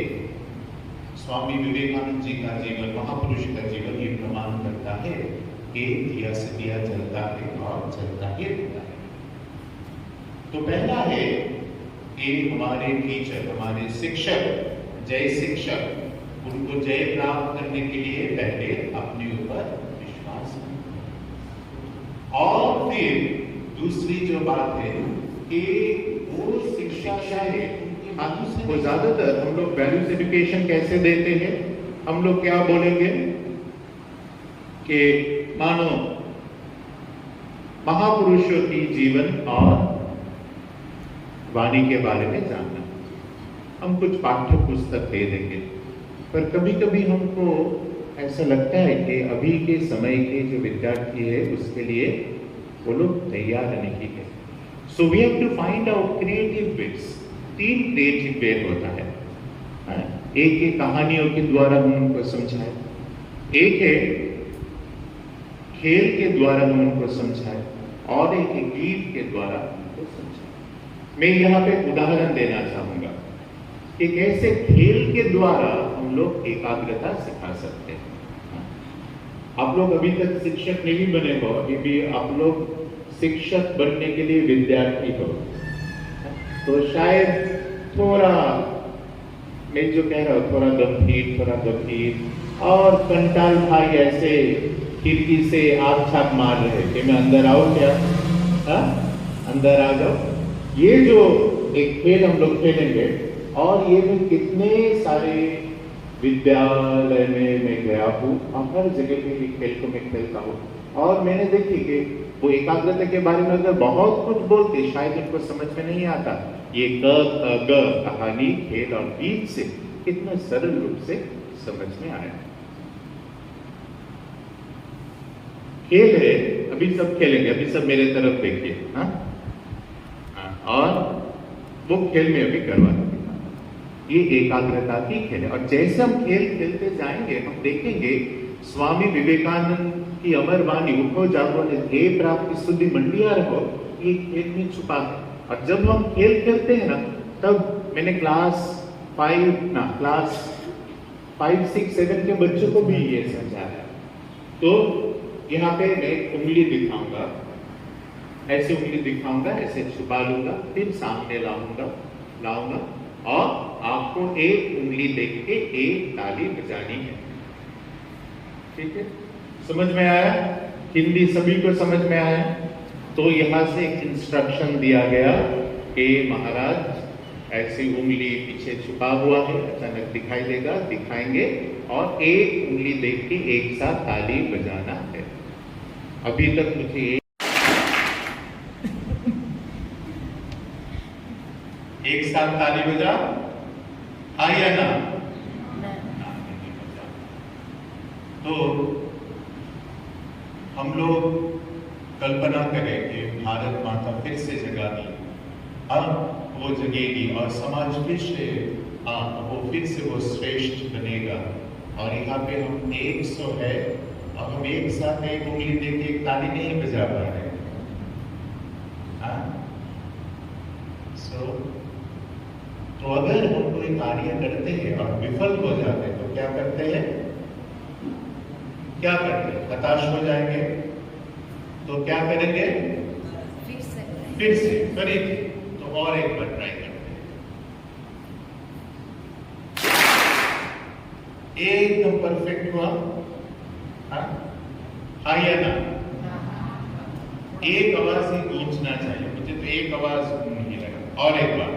S5: स्वामी विवेकानंद जी का जीवन, महापुरुष का जीवन ये प्रमाण करता है कि दिया से दिया जलता है और जलता ही रहता है। तो पहला है कि हमारे टीचर, हमारे शिक्षक, जय शिक्षक, उनको जय प्राप्त करने के लिए पहले अपने ऊपर विश्वास करें। और फिर दूसरी जो बात है कि वो शिक्षा चाहे वो ज्यादातर हम लोग वैल्यूज एजुकेशन कैसे देते हैं? हम लोग क्या बोलेंगे कि मानो महापुरुषों की जीवन और वाणी के बारे में जानना, हम कुछ पाठ्य पुस्तक दे देंगे, पर कभी कभी हमको ऐसा लगता है कि अभी के समय के जो विद्यार्थी है उसके लिए वो लोग तैयार नहीं है। So we have to find out creative ways. 3 creative way होता है। एक है कहानियों के द्वारा हम उनको समझाएं, एक है खेल के द्वारा हम उनको समझाएं, और एक है गीत के द्वारा उनको समझाएं। मैं यहाँ पे उदाहरण देना चाहूंगा कि कैसे खेल के द्वारा हम लोग एकाग्रता सिखा सकते हैं। आप लोग अभी तक शिक्षक नहीं बने हो, अभी भी आप लोग शिक्षक बनने के लिए विद्यार्थी हो, तो शायद थोड़ा मैं जो कह रहा हूँ थोड़ा गंभीर और कंटाल भाई ऐसे खिड़की से आग छाप मार रहे कि मैं अंदर आऊं क्या? अंदर आ जाओ। ये जो एक खेल हम लोग खेलेंगे, और ये मैं कितने सारे विद्यालय में मैं गया हूँ और हर जगह पे ये खेल को मैं खेलता हूँ, और मैंने देखी कि वो एकाग्रता के बारे में अगर बहुत कुछ बोलते शायद उनको समझ में नहीं आता। ये ग कहानी, खेल और गीत से कितना सरल रूप से समझ में आया। खेल है, अभी सब खेलेंगे, अभी सब मेरे तरफ देखिए। और वो खेल में अभी करवा देंगे। ये एकाग्रता की खेल है, और जैसे हम खेल खेलते जाएंगे हम देखेंगे स्वामी विवेकानंद की अमर वाणी, उठो जागो ने ध्येय प्राप्ति सुधि मंडिया रहो, ये खेल में छुपा है। और जब हम खेल खेलते हैं ना, तब मैंने क्लास 5, 6, 7 के बच्चों को भी ये समझाया। तो यहाँ पे मैं उंगली दिखाऊंगा, ऐसे उंगली दिखाऊंगा, ऐसे छुपा लूंगा, फिर सामने लाऊंगा और आपको एक उंगली देख के एक ताली बजानी है। ठीक है, समझ में आया? हिंदी सभी को समझ में आया? तो यहां से एक इंस्ट्रक्शन दिया गया कि महाराज ऐसी उंगली पीछे छुपा हुआ है, अचानक दिखाई देगा, दिखाएंगे और एक उंगली देख के एक साथ ताली बजाना है। अभी तक मुझे एक साथ ताली बजा आया ना? तो हम लोग कल्पना करें कि भारत माता फिर से जगा दी, अब वो जगेगी और समाज फिर से वो फिर से वो श्रेष्ठ बनेगा। और यहाँ पे हम 100 है और हम एक साथ एक उंगली देके एक ताली नहीं बजा पा रहे। तो अगर हम कोई कार्य करते हैं और विफल हो जाते हैं तो क्या करते हैं? क्या करते हैं? हताश हो जाएंगे तो क्या करेंगे? फिर से करेंगे। तो और एक बार ट्राई करते हैं। एकदम परफेक्ट हुआ? हाँ या ना? एक आवाज ही गूंजना चाहिए, मुझे तो एक आवाज नहीं लगा। और एक बार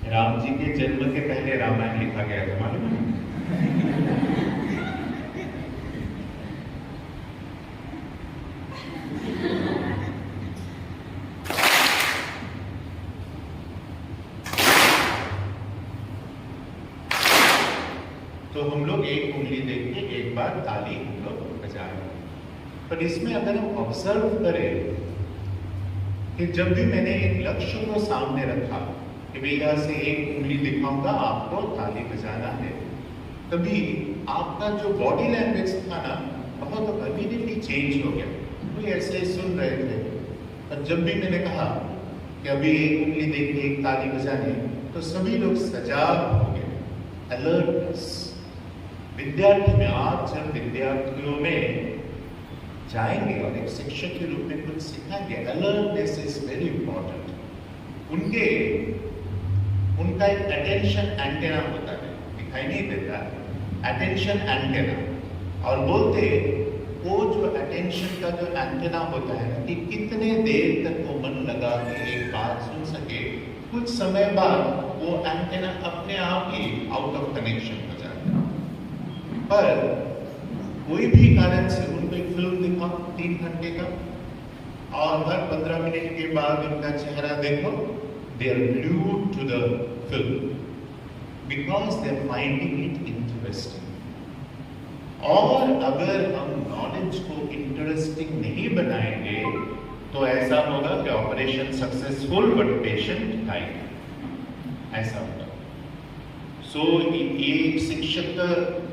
S5: राम जी के जन्म के पहले रामायण लिखा गया था, मालूम है? तो हम लोग एक उंगली देख के एक बार ताली हम लोग बजाएं। पर इसमें अगर हम ऑब्जर्व करें कि जब भी मैंने एक लक्ष्य को सामने रखा कि भाई यहाँ से एक उंगली दिखाऊंगा, आपको ताली बजाना है, तभी आपका जो बॉडी लैंग्वेज था ना, बहुत इमीडिएटली चेंज हो गया। कोई ऐसे सुन रहे थे, और जब भी मैंने कहा कि अभी एक उंगली देख के एक ताली बजानी, तो सभी लोग सजाग हो गए, अलर्टनेस। विद्यार्थी में, आप जब विद्यार्थियों में जाएंगे और एक शिक्षक के रूप में कुछ सिखाएंगे, अलर्टनेस इज वेरी इंपॉर्टेंट। उनका एक अटेंशन एंटेना होता है, दिखाई नहीं देता, अटेंशन एंटेना। और बोलते वो जो अटेंशन का जो एंटेना होता है कि कितने देर तक वो मन लगा के एक बात सुन सके, कुछ समय बाद वो एंटेना अपने आप ही आउट ऑफ कनेक्शन हो जाता है। पर कोई भी कारण से उनको एक फिल्म दिखाओ 3 घंटे का, और हर 15 मिनट के बाद उनका चेहरा देखो, they are glued to the film because they are finding it interesting. और अगर हम नॉलेज को इंटरेस्टिंग नहीं बनाएंगे तो ऐसा होगा कि operation successful but patient dying, ऐसा होगा। सो ये शिक्षक का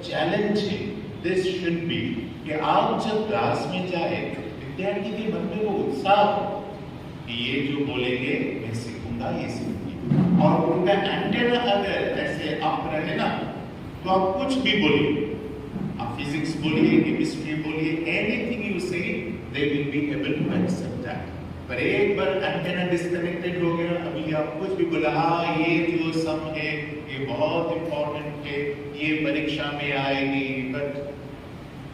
S5: चैलेंज है, दिस शुड बी, कि आप जब क्लास में जाए विद्यार्थी के मन में वो उत्साह हो कि ये जो बोलेंगे मैं सीखूंगा, ये सीखूंगी। और उनका एंटेना अगर ऐसे आप रहे ना, तो आप कुछ भी बोलिए, आप फिजिक्स बोलिए, केमिस्ट्री बोलिए, एनीथिंग यू से they will be able to accept that. पर एक बार एंटेना डिस्कनेक्टेड हो गया, अभी आप कुछ भी बोला, हाँ ये जो सम है ये बहुत इंपॉर्टेंट है, ये परीक्षा में आएगी, बट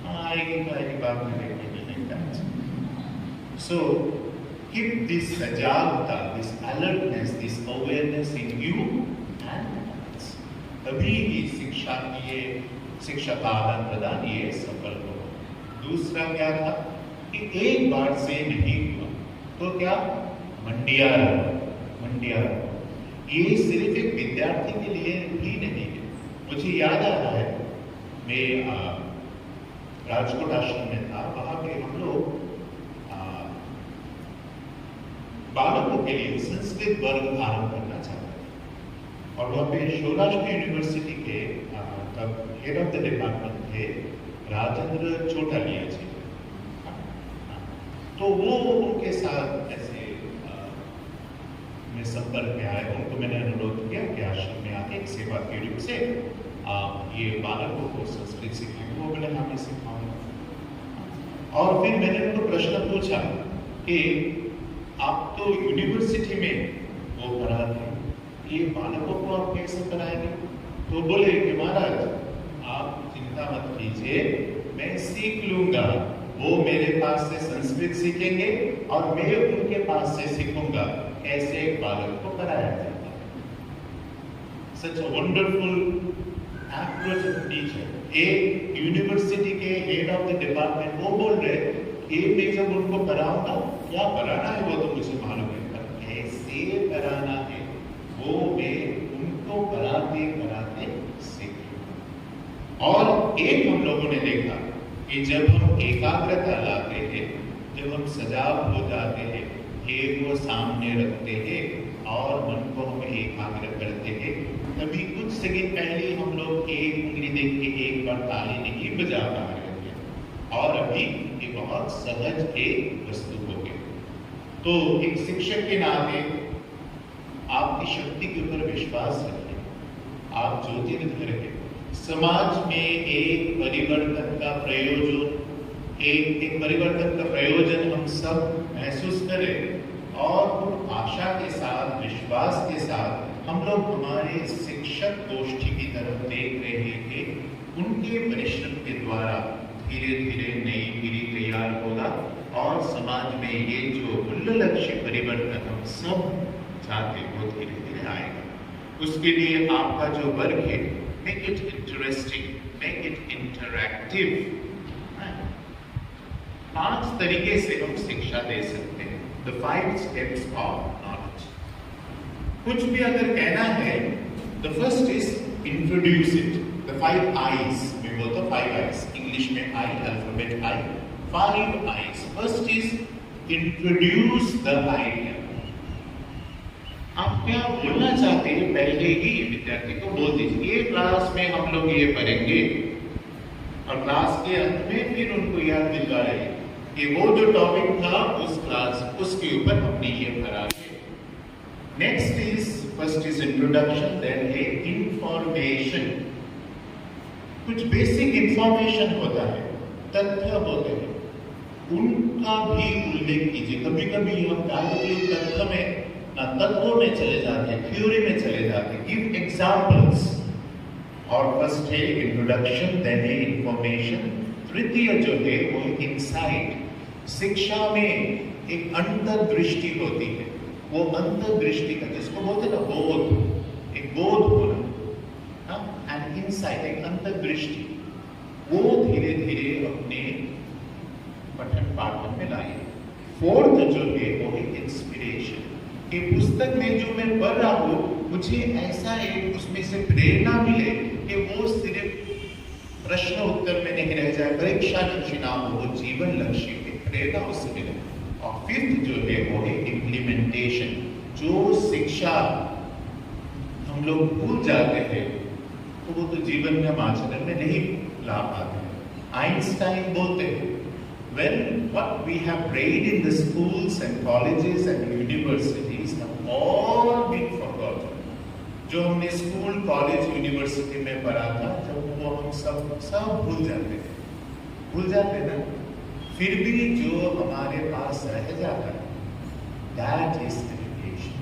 S5: आएगी तो आएगी, बात में देखेंगे। So keep this sajagta, this alertness, this awareness in you and others. तभी ही शिक्षा की ये शिक्षा का आदान प्रदान ये सफल हो। दूसरा क्या था कि एक बार से नहीं हुआ तो क्या मंडिया रहो। ये सिर्फ एक विद्यार्थी के लिए ही नहीं है। मुझे याद आ रहा है, मैं राजकोट आश्रम में था, वहां पे हम लोग बालकों के लिए संस्कृत वर्ग आरंभ करना चाहते थे। और वहाँ पे सौराष्ट्र यूनिवर्सिटी के तब हेड ऑफ द डिपार्टमेंट थे राजेंद्र चोटालिया जी। तो वो उनके साथ ऐसे में संपर्क में आए, उनको मैंने अनुरोध किया कि आश्रम में आके एक सेवा के रूप से ये बालकों को संस्कृत सिखाएंगे। वो बोले हाँ मैं सिखाऊंगा। और फिर मैंने उनको प्रश्न पूछा कि आप तो यूनिवर्सिटी में वो पढ़ाते हैं, ये बालकों को आप कैसे पढ़ाएंगे? तो बोले कि महाराज आप चिंता मत कीजिए, मैं सीख लूंगा। वो मेरे पास से संस्कृत सीखेंगे और मैं उनके पास से सीखूंगा कैसे एक बालक को पढ़ाया जाता है। सच a wonderful approach of teacher. एक यूनिवर्सिटी के हेड ऑफ द डिपार्टमेंट वो बोल रहे कि मैं जब उनको पढ़ाऊंगा, क्या पढ़ाना है वो तो मुझे मालूम है, पर कैसे पढ़ाना है वो मैं उनको पढ़ाते सीखूंगा। और एक हम लोगों ने देखा कि जब हम एकाग्रता लाते हैं, जब हम सजाग हो जाते हैं, एक वो सामने रखते हैं और मन को हम एकाग्र करते हैं, तभी कुछ सेकंड पहले हम लोग एक उंगली देख के एक बार ताली नहीं बजा पा रहे थे और अभी ये बहुत सहज एक वस्तु हो गई। तो एक शिक्षक के नाते आपकी शक्ति के ऊपर विश्वास रखें, आप ज्योतिर्धर हैं। समाज में एक परिवर्तन का प्रयोजन हम सब महसूस करें और आशा के साथ, विश्वास के साथ हम लोग हमारे शिक्षक गोष्ठी की तरफ देख रहे थे। उनके परिश्रम के द्वारा धीरे धीरे नई पीढ़ी तैयार होगा और समाज में ये जो मूल्य लक्ष्य परिवर्तन हम सब चाहते वो धीरे धीरे आएगा। उसके लिए आपका जो वर्क है, make it interesting, make it interactive। 5 तरीके से हम शिक्षा दे सकते हैं। The 5 steps of knowledge। कुछ भी अगर कहना है, the first is introduce it। The 5 I's, we both the 5 I's, English में I, alphabet I, 5 I's। First is introduce the idea। आप क्या बोलना चाहते हैं पहले ही विद्यार्थी को बोल दीजिए। ये क्लास में हम लोग ये पढ़ेंगे और क्लास के अंत में फिर उनको याद दिलवा रहे हैं कि वो जो टॉपिक था उस क्लास उसके ऊपर हमने ये पढ़ा है। Next is, first is introduction, then है इंफॉर्मेशन। कुछ बेसिक इंफॉर्मेशन होता है, तथ्य होते हैं, उनका भी उल्लेख कीजिए। कभी कभी हम तथ्य में तत्वों में चले जाते हैं, थ्योरी में चले जाते हैं। Give examples. और फर्स्ट है इंट्रोडक्शन, देन है इंफॉर्मेशन। तृतीय जो है वो इनसाइट। शिक्षा में एक अंतर्दृष्टि होती है, वो अंतर्दृष्टि का जिसको बोलते हैं ना बोध, एक बोध होना, एंड इनसाइट एक अंतर्दृष्टि, वो धीरे धीरे अपने पठन पाठन में लाइए। फोर्थ जो है वो है इंस्पिरेशन। कि पुस्तक में जो मैं पढ़ रहा हूँ मुझे ऐसा एक उसमें से प्रेरणा मिले कि वो सिर्फ प्रश्न उत्तर में नहीं रह जाए, परीक्षा लक्ष्य ना हो, वो जीवन लक्ष्य की प्रेरणा उससे मिले। और फिफ्थ जो है वो है इम्प्लीमेंटेशन। जो शिक्षा हम लोग भूल जाते हैं तो वो तो जीवन में हम आचरण में नहीं ला पाते। आइंस्टाइन बोलते हैं, when what we have read in the schools and colleges and universities have all been forgotten। जो हमने स्कूल, कॉलेज, यूनिवर्सिटी में पढ़ा था, जब वो हम सब भूल जाते ना, फिर भी जो हमारे पास रह जाता है, that is education।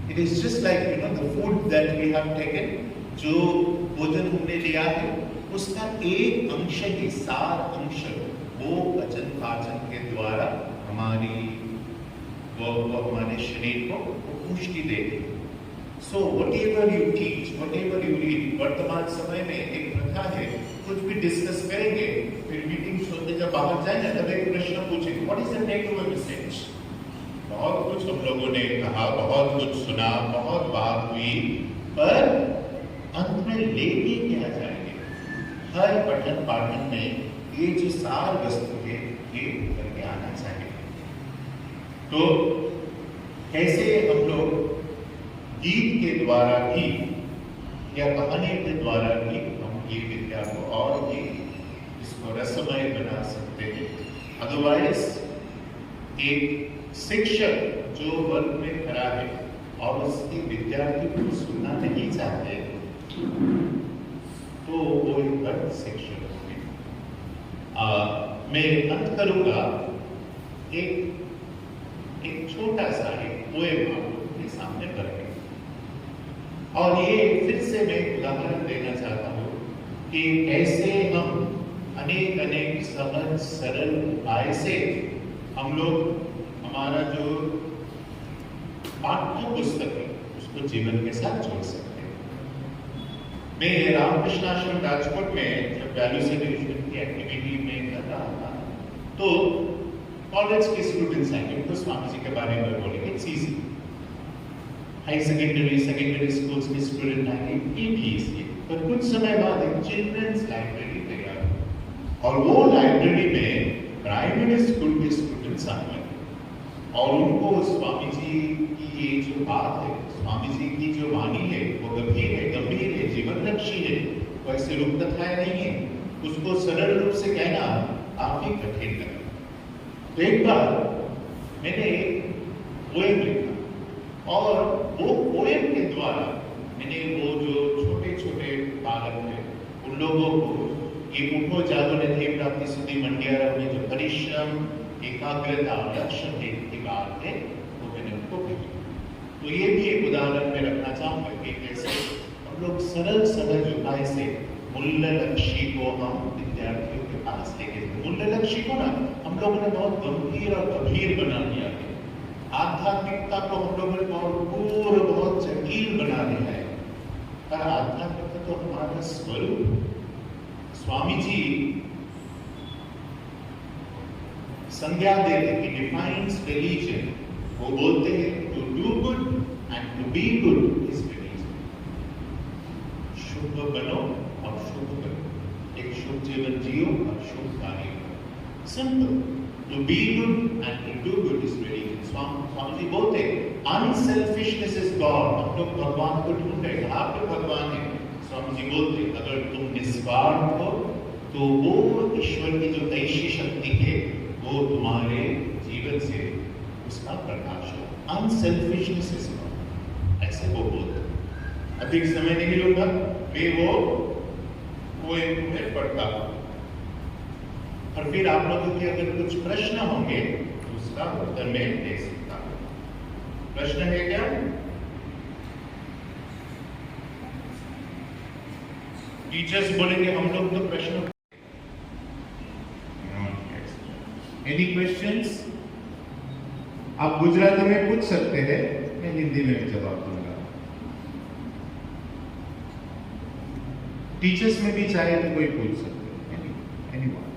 S5: It is just like the food that we have taken। जो भोजन हमने लिया है उसका एक अंश ही, सार अंश वो पचन पाचन के द्वारा हमारी वो हमारे शरीर को पुष्टि देते हैं। So whatever you teach, whatever you read. वर्तमान समय में एक प्रथा है, कुछ भी डिस्कस करेंगे, फिर मीटिंग्स होते जब बाहर जाएंगे तब एक प्रश्न पूछेंगे, what is the take-away message. बहुत कुछ हम लोगों ने कहा, बहुत कुछ सुना, बहुत बात हुई, पर अंत में लेके क्या जाएंगे। हर पठन पाठन में ये जो सार वस्तु है ये करके आना चाहिए। तो कैसे हम लोग गीत के द्वारा भी या कहानी के द्वारा भी हम ये विद्या को और भी इसको रसमय बना सकते हैं। अदरवाइज एक शिक्षक जो वर्ग में खड़ा है और उसके विद्यार्थी को सुनना नहीं चाहते तो वो एक गलत शिक्षक। मैं अंत करूंगा एक छोटा सा एक पोएम आपके सामने पढ़ेंगे। और ये फिर से मैं उदाहरण देना चाहता हूँ कि कैसे हम अनेक सहज सरल उपाय से हम लोग हमारा जो पाठ्य पुस्तक है उसको जीवन के साथ जोड़ सकते हैं। मैं रामकृष्ण आश्रम राजकोट में जब वैल्यू सेलिब्रेशन की एक्टिविटी में कर रहा था तो कॉलेज के स्टूडेंट्स आएंगे, उनको स्वामी जी के बारे में बोलेंगे, it's easy. High secondary schools के स्टूडेंट आएंगे, ये भी इजी है, पर कुछ समय बाद एक चिल्ड्रंस लाइब्रेरी तैयार हुई और वो लाइब्रेरी में prime minister could be students आए और उनको स्वामी जी की ये जो बात है, स्वामी जी की जो वाणी है वो गंभीर है, जीवन लक्ष्य है, वो ऐसे रूप कथाएं नहीं है, उसको सरल रूप से कहना काफी कठिन लगा। तो एक बार मैंने एक पोएम लिखा और वो पोएम के द्वारा मैंने वो जो छोटे छोटे बालक हैं उन लोगों को ये उठो जागो ने ध्येय प्राप्ति सुधी मंडियारा में जो परिश्रम, एकाग्रता, लक्ष्य की बात है वो मैंने उनको कही। तो ये भी एक उदाहरण में रखना चाहूंगा कि कैसे हम लोग सरल सहज उपाय से मूल्य लक्ष्य को हम विद्यार्थियों के पास लेके, मूल्य लक्ष्य को ना हम लोगों ने बहुत गंभीर और गंभीर बना दिया है। आध्यात्मिकता को हम लोगों ने बहुत पूर्ण, बहुत जटिल बना दिया है। पर आध्यात्मिकता तो हमारा स्वरूप। स्वामी जी संज्ञा देते कि डिफाइंस रिलीजन, वो बोलते हैं to do good and to be good is religion. शुभ बनो और शुभ करो, एक शुभ जीवन जियो और शुभ कार्य करो। Simple, to be good and to do good is religion. Swami ji बोलते अनसेल्फिशनेस इज गॉड। हम लोग भगवान को ढूंढ रहे, आप तो भगवान है। स्वामी जी बोलते अगर तुम निस्वार्थ हो तो वो ईश्वर की जो दैवी शक्ति है वो तुम्हारे जीवन से उसका प्रकाश हो। अनसेल्फिशनेस इज गॉड, ऐसे वो बोलते। अधिक समय नहीं लूंगा, मैं वो एक पढ़ता हूं और फिर आप लोगों के अगर कुछ प्रश्न होंगे तो उसका उत्तर मैं दे सकता हूं। प्रश्न है क्या? टीचर्स बोलेंगे हम लोग तो प्रश्न। Any questions? आप गुजराती में पूछ सकते हैं, मैं हिंदी में भी जवाब दूंगा। टीचर्स में भी चाहे तो कोई पूछ सकते हैं। एनीवन?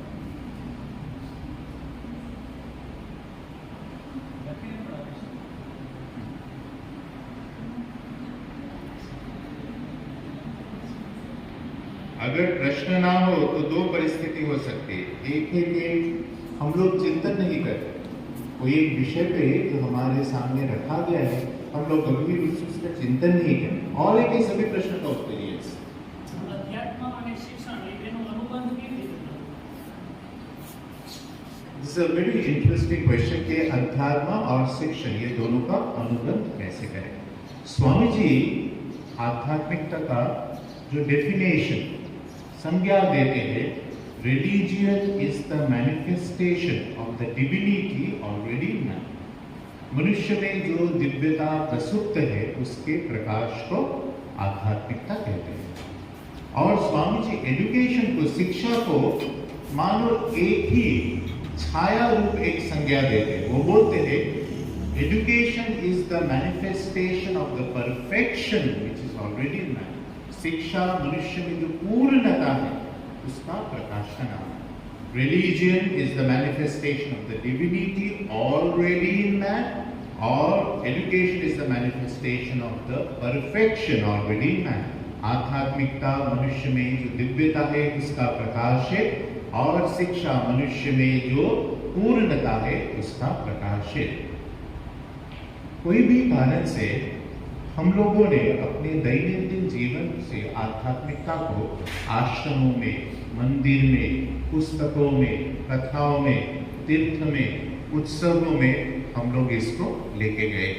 S5: अगर प्रश्न ना हो तो दो परिस्थिति हो सकती है। एक है कि हम लोग चिंतन नहीं करते, कोई एक विषय पे जो हमारे सामने रखा गया है हम लोग गंभीर रूप से उसका चिंतन नहीं करते, और एक सभी प्रश्न का उत्तर है
S6: अध्यात्म और शिक्षण एनो अनुबंध केवी रीते?
S5: This is a very interesting question कि अध्यात्म और शिक्षण ये दोनों का अनुबंध कैसे करें। स्वामी जी आध्यात्मिकता का जो डेफिनेशन संज्ञा देते हैं, religion is the manifestation of the divinity already in man. मनुष्य में जो दिव्यता प्रसुप्त है उसके प्रकाश को आध्यात्मिकता कहते हैं। और स्वामी जी एजुकेशन को, शिक्षा को मानो एक ही छाया रूप एक संज्ञा देते हैं। वो बोलते हैं education is the manifestation of the perfection which is already in man. शिक्षा मनुष्य में जो पूर्णता है उसका प्रकाश का नाम है। Religion is the manifestation of the divinity already in man, और education is the manifestation of the perfection already in man. आध्यात्मिकता मनुष्य में जो दिव्यता है उसका प्रकाश है, और शिक्षा मनुष्य में जो पूर्णता है उसका प्रकाश है। कोई भी कारण से हम लोगों ने अपने दैनंदिन जीवन से आध्यात्मिकता को आश्रमों में, मंदिर में, पुस्तकों में, कथाओं में, तीर्थ में, उत्सवों में हम लोग इसको लेके गए,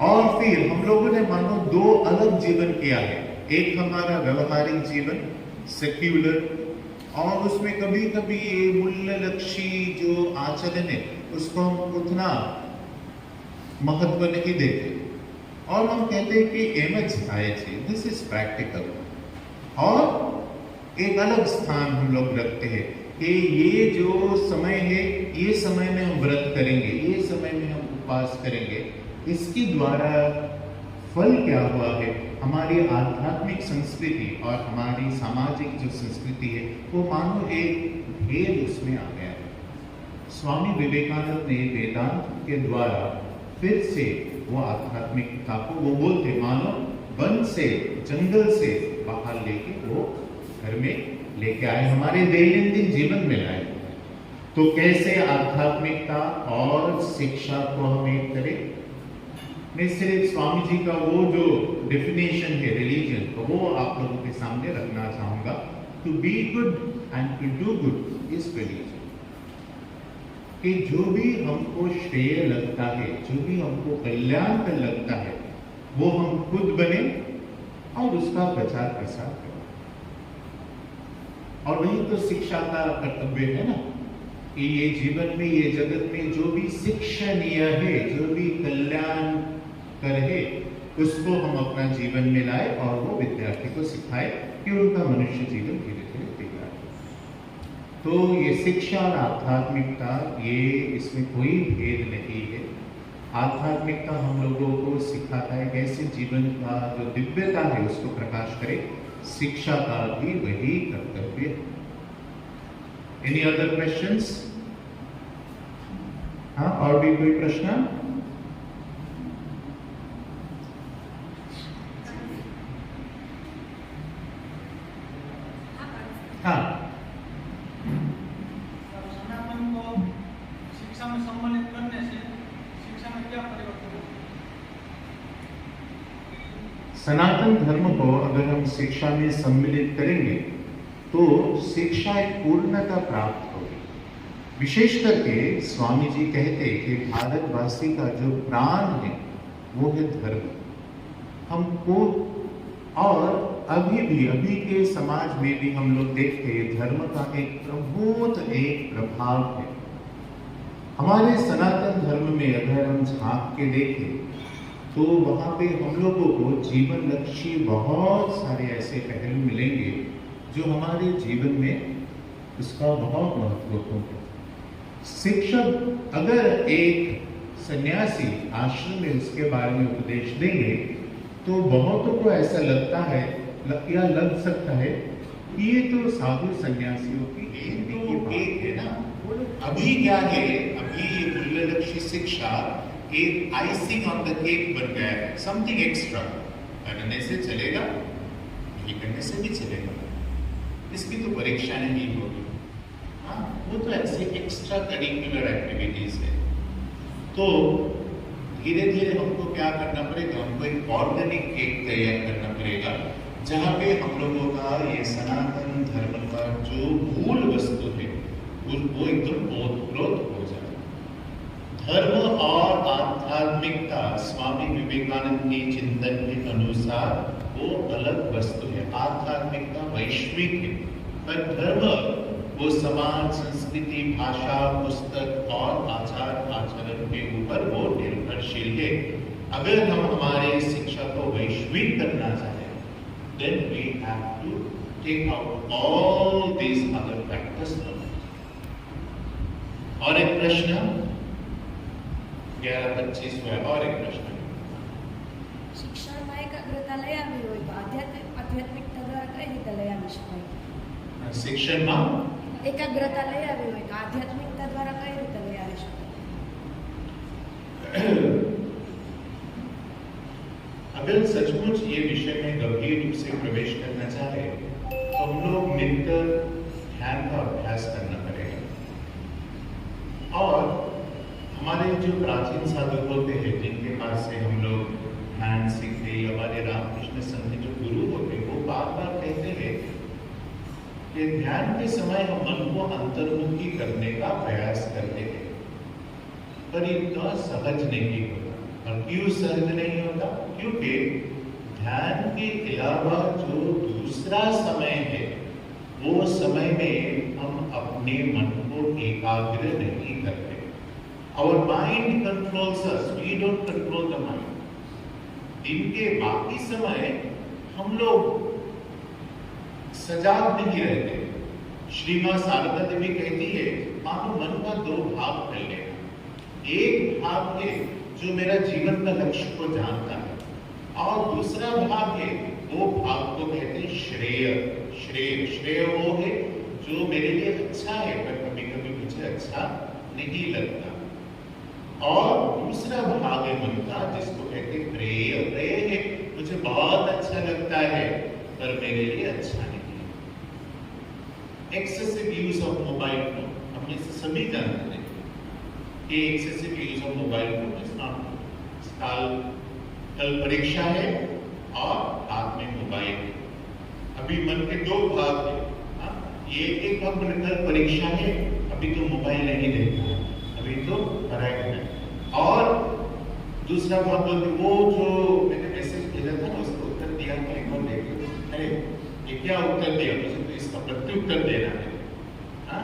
S5: और फिर हम लोगों ने मानो दो अलग जीवन किया है। एक हमारा व्यवहारिक जीवन सेक्युलर, और उसमें कभी कभी ये मूल्य लक्ष्य जो आचरण है उसको हम उतना महत्व नहीं देते, और हम कहते हैं कि एमएच आए थे, दिस इज प्रैक्टिकल। और एक अलग स्थान हम लोग रखते हैं कि ये जो समय है ये समय में हम व्रत करेंगे, ये समय में हम उपवास करेंगे। इसके द्वारा फल क्या हुआ है, हमारी आध्यात्मिक संस्कृति और हमारी सामाजिक जो संस्कृति है वो मानो एक भेद उसमें आ गया है। स्वामी विवेकानंद ने वेदांत के द्वारा फिर से वो आध्यात्मिकता को, वो बोलते मानो वन से, जंगल से बाहर लेके वो घर में लेके आए, हमारे दैनंदिन जीवन में लाए। तो कैसे आध्यात्मिकता और शिक्षा को हम एक करें? मैं सिर्फ स्वामी जी का वो जो डेफिनेशन है रिलीजन का वो आप लोगों के सामने रखना चाहूंगा। To be good and to do good is religion. कि जो भी हमको श्रेय लगता है, जो भी हमको कल्याणकर लगता है, वो हम खुद बने और उसका प्रचार प्रसार करें। और वही तो शिक्षा का कर्तव्य है ना, कि ये जीवन में, ये जगत में जो भी शिक्षणीय है, जो भी कल्याण कर है, उसको हम अपना जीवन में लाए और वो विद्यार्थी को सिखाए कि उनका मनुष्य जीवन धीरे धीरे तैयार हो। तो ये शिक्षा और आध्यात्मिकता, ये इसमें कोई भेद नहीं है। आध्यात्मिकता हम लोगों को सिखाता है कैसे जीवन का जो दिव्यता है उसको प्रकाश करे। शिक्षा का भी वही कर्तव्य है। Any other questions? हाँ, और भी कोई प्रश्न? हाँ,
S6: सनातन को शिक्षा में सम्मिलित करने से शिक्षा में क्या परिवर्तन होगा?
S5: सनातन धर्म को अगर हम शिक्षा में सम्मिलित करेंगे तो शिक्षा एक पूर्णता प्राप्त होगी। विशेष करके स्वामी जी कहते कि भारतवासी का जो प्राण है वो है धर्म। हमको, और अभी के समाज में भी हम लोग देखते हैं धर्म का एक प्रभुत एक प्रभाव है। हमारे सनातन धर्म में अगर हम झांक के देखें तो वहां पे हम लोगों को जीवन लक्ष्य बहुत सारे ऐसे पहलू मिलेंगे जो हमारे जीवन में उसका बहुत महत्वपूर्ण है। शिक्षक अगर एक सन्यासी आश्रम में उसके बारे में उपदेश देंगे तो बहुतों को ऐसा लगता है या लग सकता है कि ये तो साधु सन्यासियों की एक है ना। अभी क्या है, अभी ये मूल्य लक्ष्य शिक्षा एक आइसिंग ऑन द केक बन गया है, समथिंग एक्स्ट्रा। करने से चलेगा, ये करने से भी चलेगा, इसकी तो परीक्षा नहीं होगी। हाँ, वो तो ऐसे एक्स्ट्रा करिकुलर एक्टिविटीज है। तो धीरे धीरे हमको क्या करना पड़ेगा, हमको एक ऑर्गेनिक केक तैयार करना पड़ेगा जहाँ पे हम लोगों का ये सनातन धर्म का जो मूल वस्तु है वो एकदम ओतप्रोत हो जाए। धर्म और आध्यात्मिकता स्वामी विवेकानंद के चिंतन के अनुसार वो अलग वस्तु है। आध्यात्मिकता वैश्विक है, पर धर्म वो समाज, संस्कृति, भाषा, पुस्तक और आचार आचरण के ऊपर वो निर्भरशील है। अगर हम हमारे शिक्षा को वैश्विक करना चाहें, then we have to take out all these other factors. और एक प्रश्न 11:25 हुआ, और एक प्रश्न।
S7: શિક્ષણમાં એકાગ્રતા લઈ આવી હોય તો આધ્યાત્મિકતા દ્વારા કઈ રીતે લઈ આવી શકાય?
S5: શિક્ષણમાં
S7: એકાગ્રતા લઈ આવી હોય તો આધ્યાત્મિકતા દ્વારા કઈ રીતે લઈ આવી શકાય?
S5: अगर सचमुच ये विषय में गंभीर रूप से प्रवेश करना चाहे तो हम लोग मिलकर ध्यान का अभ्यास करना पड़ेगा। और हमारे जो प्राचीन साधु होते हैं जिनके पास से हम लोग ध्यान सीखते, हमारे रामकृष्ण संघ के जो गुरु होते हैं, वो बार बार कहते हैं कि ध्यान के समय हम मन को अंतर्मुखी करने का प्रयास करते हैं, पर इतना सहज नहीं होता। और क्यों सहज नहीं होता? क्योंकि ध्यान के अलावा जो दूसरा समय है वो समय में हम अपने मन को एकाग्र नहीं करते। Our mind controls us, we don't control the mind. दिन के बाकी समय हम लोग सजाग नहीं रहते। श्री मां शारदा देवी कहती है, मानो मन का दो भाग कर लेना। एक भाग है जो मेरा जीवन का लक्ष्य को जानता है, और दूसरा भाग है, वो भाग को कहते हैं श्रेय। श्रेय श्रेय वो है जो मेरे लिए अच्छा है पर कभी कभी मुझे अच्छा नहीं लगता। और दूसरा भाग है मन का जिसको कहते हैं प्रेय। प्रेय है मुझे बहुत अच्छा लगता है पर मेरे लिए अच्छा नहीं है। Excessive use of mobile phone, हम में से सभी जानते हैं कि excessive use of mobile phone is not good. कल परीक्षा है और हाथ में मोबाइल है। अभी मन के दो भाग है। हाँ? ये एक भाग बोले कल परीक्षा है, अभी तो मोबाइल नहीं देखना, अभी तो पढ़ाई करना है। और दूसरा भाग बोलते वो जो मैंने मैसेज भेजा था ना उसको उत्तर दिया तो एक बार देखो, अरे ये क्या उत्तर दिया, मुझे तो इसका प्रत्युत्तर देना है। हाँ?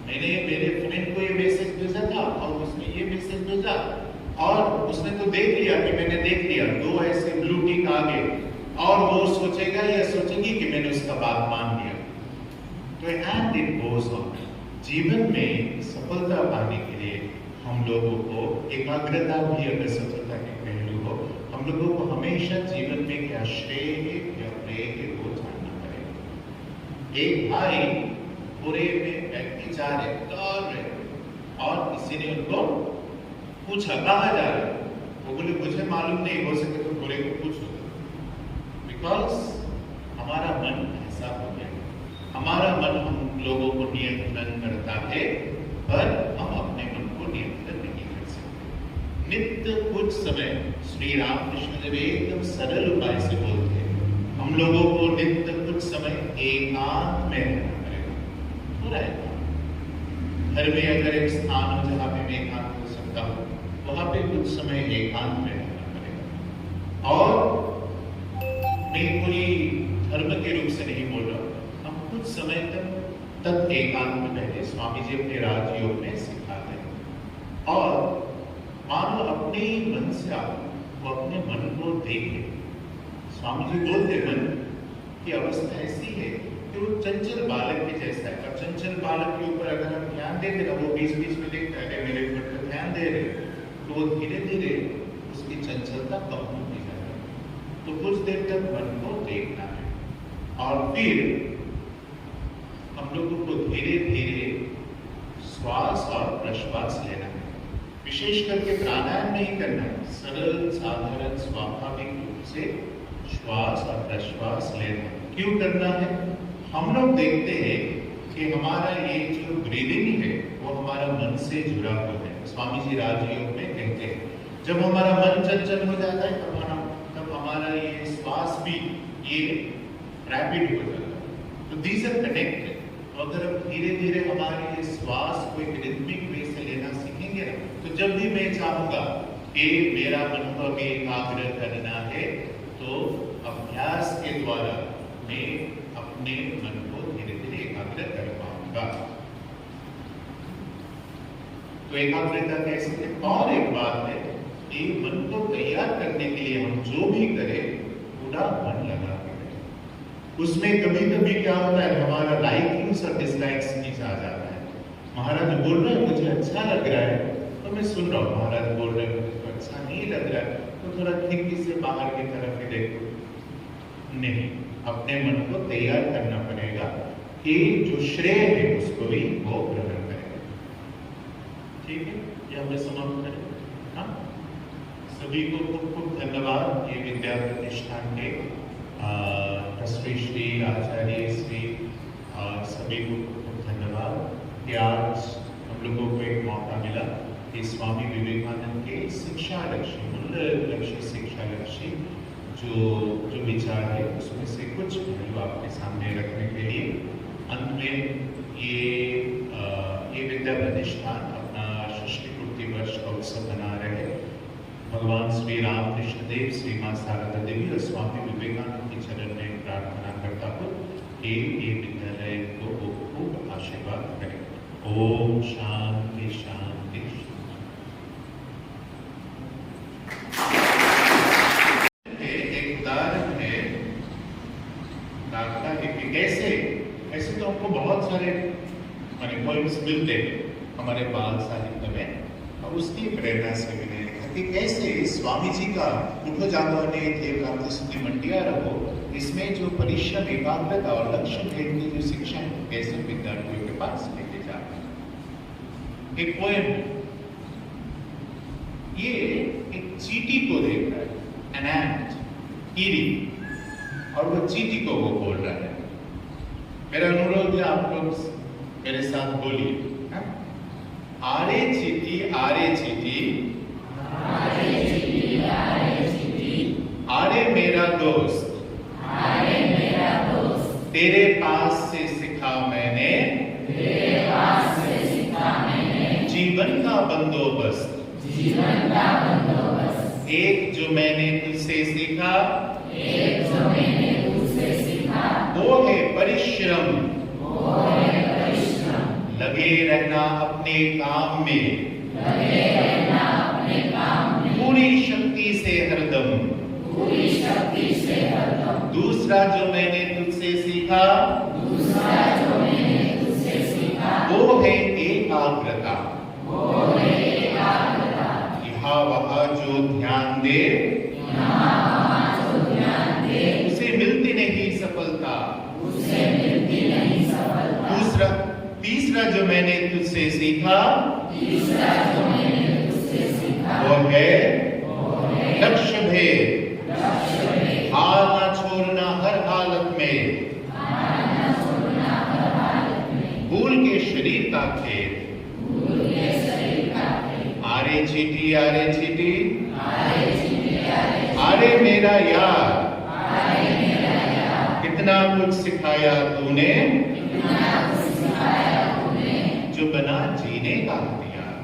S5: मैंने मेरे फ्रेंड को ये मैसेज भेजा था और उसने ये मैसेज भेजा और उसने तो देख लिया कि मैंने देख लिया, दो ऐसे ब्लू टिक आ गए और वो सोचेगा या सोचेगी कि मैंने उसका बात मान लिया। तो एंड इट गोज ऑन। जीवन में सफलता पाने के लिए हम लोगों को एकाग्रता भी अगर सफलता के पहलू हो, हम लोगों को हमेशा जीवन में क्या श्रेय है क्या प्रेय है वो जानना पड़ेगा। एक भाई पूरे में व्यक्ति जा रहे दौड़ रहे और किसी ने उनको पूछा कहाँ जा रहे, वो बोले मुझे मालूम नहीं, हो सके तो पूरे को पूछो। बिकॉज हमारा मन ऐसा हो गया, हमारा मन हम लोगों को नियंत्रण करता है पर हम अपने मन को नियंत्रण नहीं कर सकते। नित्य कुछ समय श्री रामकृष्ण देव एकदम सरल उपाय से बोलते हैं, हम लोगों को नित्य कुछ समय एकांत में रहना पड़ेगा। पूरा एकांत। घर में अगर एक स्थान हो जहाँ पे मैं एकांत हो सकता हूँ, वहां पे कुछ समय एकांत में रहना पड़ेगा। और मैं कोई धर्म के रूप से नहीं बोल रहा, हम कुछ समय तक एकांत में बैठे, स्वामी जी अपने राजयोग में सिखाते हैं। और मानो अपने मन से आप वो अपने मन को देखें। स्वामी जी बोलते मन की अवस्था ऐसी है कि वो चंचल बालक के जैसा है, और चंचल बालक के ऊपर अगर हम ध्यान देते ना, वो बीच बीच में देखता है मेरे ऊपर ध्यान दे रहे, तो वो धीरे धीरे उसकी चंचलता कम होती जाती है। तो कुछ देर तक मन को देखना है और फिर हम लोगों को धीरे धीरे श्वास और प्रश्वास लेना है। विशेष करके प्राणायाम नहीं करना है, सरल साधारण स्वाभाविक रूप से श्वास और प्रश्वास लेना है। क्यों करना है? हम लोग देखते हैं कि हमारा ये जो ब्रीदिंग है वो हमारा मन से जुड़ा हुआ है। स्वामी जी राजयोग में कहते हैं जब हमारा मन चंचल हो जाता है तब हमारा ये श्वास भी ये रैपिड हो जाता है। तो दीज आर कनेक्टेड। तो अगर हम धीरे धीरे हमारे ये श्वास को एक रिदमिक वे से लेना सीखेंगे ना, तो जब भी मैं चाहूंगा कि मेरा मन को अभी एकाग्र करना है, तो अभ्यास के द्वारा मैं अपने मन को धीरे धीरे एकाग्र कर पाऊंगा। तो एकाग्रता कैसे है? और एक बात है कि मन को तैयार करने के लिए हम जो भी करें पूरा मन लगा के करें। उसमें कभी कभी क्या होता है, हमारा लाइकिंग्स और डिसलाइक्स भी आ जाता है। महाराज बोल रहे हैं मुझे अच्छा लग रहा है तो मैं सुन रहा हूँ, महाराज बोल रहे हैं मुझे तो अच्छा नहीं लग रहा है तो थोड़ा खिड़की से बाहर की तरफ ही देखो। नहीं, अपने मन को तैयार करना पड़ेगा कि जो श्रेय है उसको भी वो ग्रहण करेगा। ठीक है, ये हमें समाप्त करें। हाँ, सभी को खूब खूब धन्यवाद। ये विद्या प्रतिष्ठान के ट्रस्टी श्री आचार्य श्री सभी को खूब धन्यवाद कि आज हम लोगों को एक मौका मिला कि स्वामी विवेकानंद के शिक्षा लक्ष्य, मूल्य लक्ष्य शिक्षा लक्ष्य जो विचार है उसमें से कुछ पहलू आपके सामने रखने के लिए अंत में ये विद्या प्रतिष्ठान अपना षष्ठी पूर्ति वर्ष का उत्सव मना रहे हैं। भगवान श्री रामकृष्ण देव, श्री मां शारदा देवी और स्वामी विवेकानंद के चरण में प्रार्थना करता हूँ कि ये विद्यालय को खूब आशीर्वाद करें। ओम शांति शांति। एक उदाहरण है दाखला कि कैसे ऐसे तो हमको बहुत सारे पोएम्स मिलते हैं हमारे बाल साहित्य में, और उसकी प्रेरणा से मैंने लिखा कि कैसे स्वामी जी का उठो जागो ने एकांत स्तुति मंडिया रहो, इसमें जो परिश्रम, एकाग्रता और लक्ष्य भेद की जो शिक्षा है कैसे विद्यार्थियों के पास लेके जा रहे हैं। एक पोएम, ये एक चींटी को देख रहा है, एन एंट, कीड़ी, और वो चीटी को वो बोल रहा है। मेरा अनुरोध है आप लोग मेरे साथ बोलिए, हाँ? आरे चीटी आरे चीटी, आरे मेरा दोस्त, तेरे पास से सीखा मैंने, जीवन का बंदोबस्त, एक जो मैंने तुझसे सीखा, वो है परिश्रम, लगे रहना अपने काम में, पूरी शक्ति से हरदम। दूसरा जो मैंने तुझसे सीखा, वो है एकाग्रता, यहाँ वहाँ जो ध्यान दे, उसे मिलती नहीं सफलता। तीसरा जो मैंने तुझसे सीखा, वो है लक्ष्य भेद, हार ना छोड़ना हर हालत में, भूल के शरीर का खेल। आरे चीटी आरे मेरा यार, कितना कुछ सिखाया तूने, जो बना जीने का हथियार।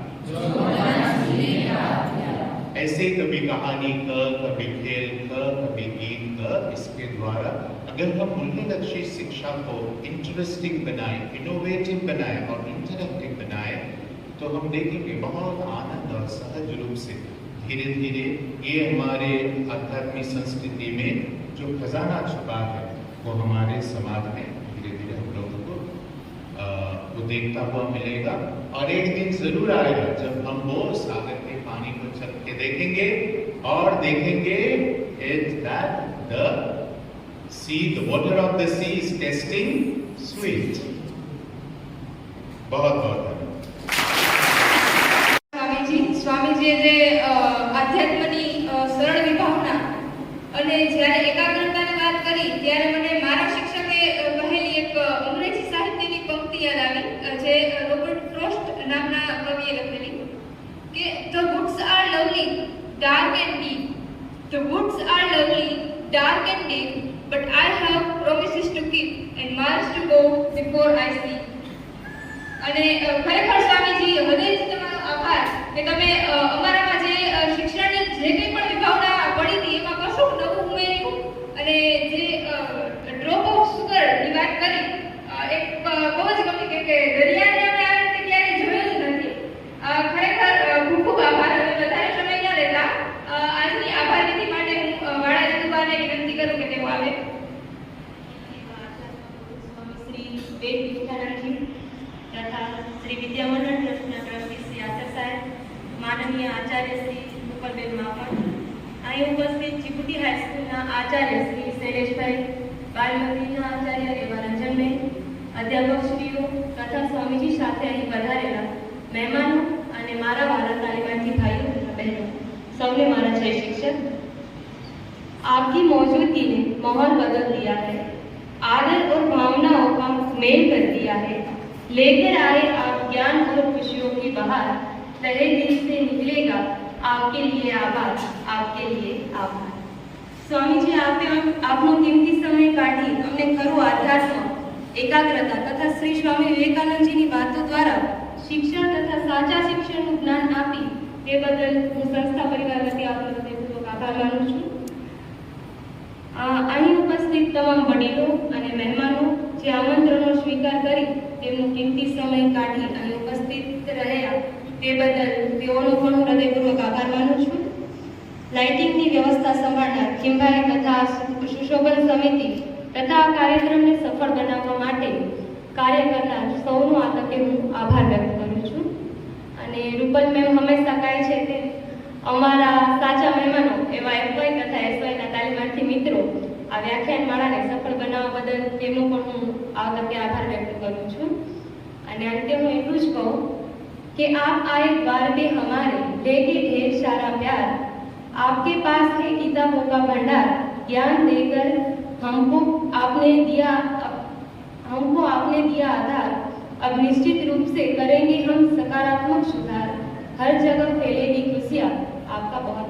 S5: ऐसे कभी कहानी का, कभी खेल का, कभी गीत का, इसके द्वारा अगर हम मूल्य लक्ष्य शिक्षा को इंटरेस्टिंग बनाए, इनोवेटिव बनाए और इंटरेक्टिव बनाए, तो हम देखेंगे बहुत आनंद और सहज रूप से धीरे धीरे ये हमारे आध्यात्मिक संस्कृति में जो खजाना छुपा है, वो हमारे समाज में धीरे धीरे हम लोगों को वो देखता हुआ मिलेगा। और एक दिन जरूर आएगा जब हम वो सागर के पानी को छल के देखेंगे और देखेंगे it's that the C, the water of the C is testing sweet. बहुत बहुत
S1: સ્વામીજીએ જે આધ્યાત્મની સરળ વિભાવના અને જ્યારે એકાગ્રતાની વાત કરી ત્યારે મને મારા શિક્ષકે કહેલી એક અંગ્રેજી સાહિત્યની પંક્તિ યાદ આવી, જે રોબર્ટ ફ્રોસ્ટ નામના કવિએ લખેલી કે the woods are lovely dark and deep, the woods are lovely dark and deep, but I have promises to keep and miles to go before I sleep. અને ખરેખર સ્વામીજી હૃદયથી તમારો આભાર કે તમે અમારામાં જે શિક્ષણની જે કંઈ પણ વિભાવના પડી હતી એમાં કશું નવું ઉમેર્યું અને જે ડ્રોપ ઓફ સુગરની વાત કરી એક બહુ જ ગમી કે દરિયાને અમે આ રીતે ક્યારેય જોયો જ નથી. ખરેખર ખૂબ ખૂબ આભાર. અને વધારે સમય ન લેતા આજની આભાર વિધિ માટે હું વાળા જતુબાને વિનંતી કરું કે તેઓ આવે.
S8: શ્રી વેદ વિદ્યાનંદજી तथा श्री विद्या मंडल ट्रस्टना ट्रस्टी श्री आसर साहेब, माननीय आचार्य श्री रुपलबेन माकड़, અહીં ઉપસ્થિત ચીપુટી હાઈસ્કૂલના આચાર્ય શ્રી શૈલેષભાઈ, બાલમંદિરના આચાર્ય એવા રંજનબેન, અધ્યાપકશ્રીઓ તથા સ્વામીજી સાથે અહીં પધારેલા મહેમાનો અને મારા વાલા તાલીમાર્થી ભાઈઓ તથા બહેનો, સૌને મારા જય शिक्षक। आपकी मौजूदगी ने माहौल बदल दिया है, आदर और भावनाओं का मेल कर दिया है। लेकर आए आप ज्ञान और खुशियों की बहार, तहे दिल से निकलेगा आपके लिए आभार, आपके लिए आभार। स्वामी जी आपनो कीमती समय काढ़ी अमने खरू आध्यात्म, एकाग्रता तथा श्री स्वामी विवेकानंद जी की बातों द्वारा शिक्षण तथा साचा शिक्षण ज्ञान आपी ते बदल हूँ संस्था परिवार वती आपनो हृदयपूर्वक आभार मानु छूं। અહીં ઉપસ્થિત તમામ વડીલો અને મહેમાનો જે આમંત્રણનો સ્વીકાર કરી તેમનો કિંમતી સમય કાઢી અહીં ઉપસ્થિત રહ્યા તે બદલ તેઓનો પણ હું હૃદયપૂર્વક આભાર માનું છું। લાઇટિંગની વ્યવસ્થા સંભાળનાર ખીમભાઈ તથા સુશોભન સમિતિ તથા આ કાર્યક્રમને સફળ બનાવવા માટે કાર્ય કરનાર સૌનો આ તકે હું આભાર વ્યક્ત કરું છું। અને રૂપલ મેમ હંમેશા કહે છે કે અમારા સાચા મહેમાનો એવા એફવાય તથા એસવાયના તાલીમાર્થી મિત્રો આ વ્યાખ્યાનમાળાને સફળ બનાવવા બદલ તેમનો પણ હું આ તકે આભાર વ્યક્ત કરું છું। અને અંતે હું એટલું જ કહું कि आप आए द्वार पे हमारे, लेके ढेर सारा प्यार, आपके पास है किताबों का भंडार, ज्ञान देकर हमको आपने दिया आधार। अब निश्चित रूप से करेंगे हम सकारात्मक सुधार। हर जगह फैलेगी खुशियाँ। आपका बहुत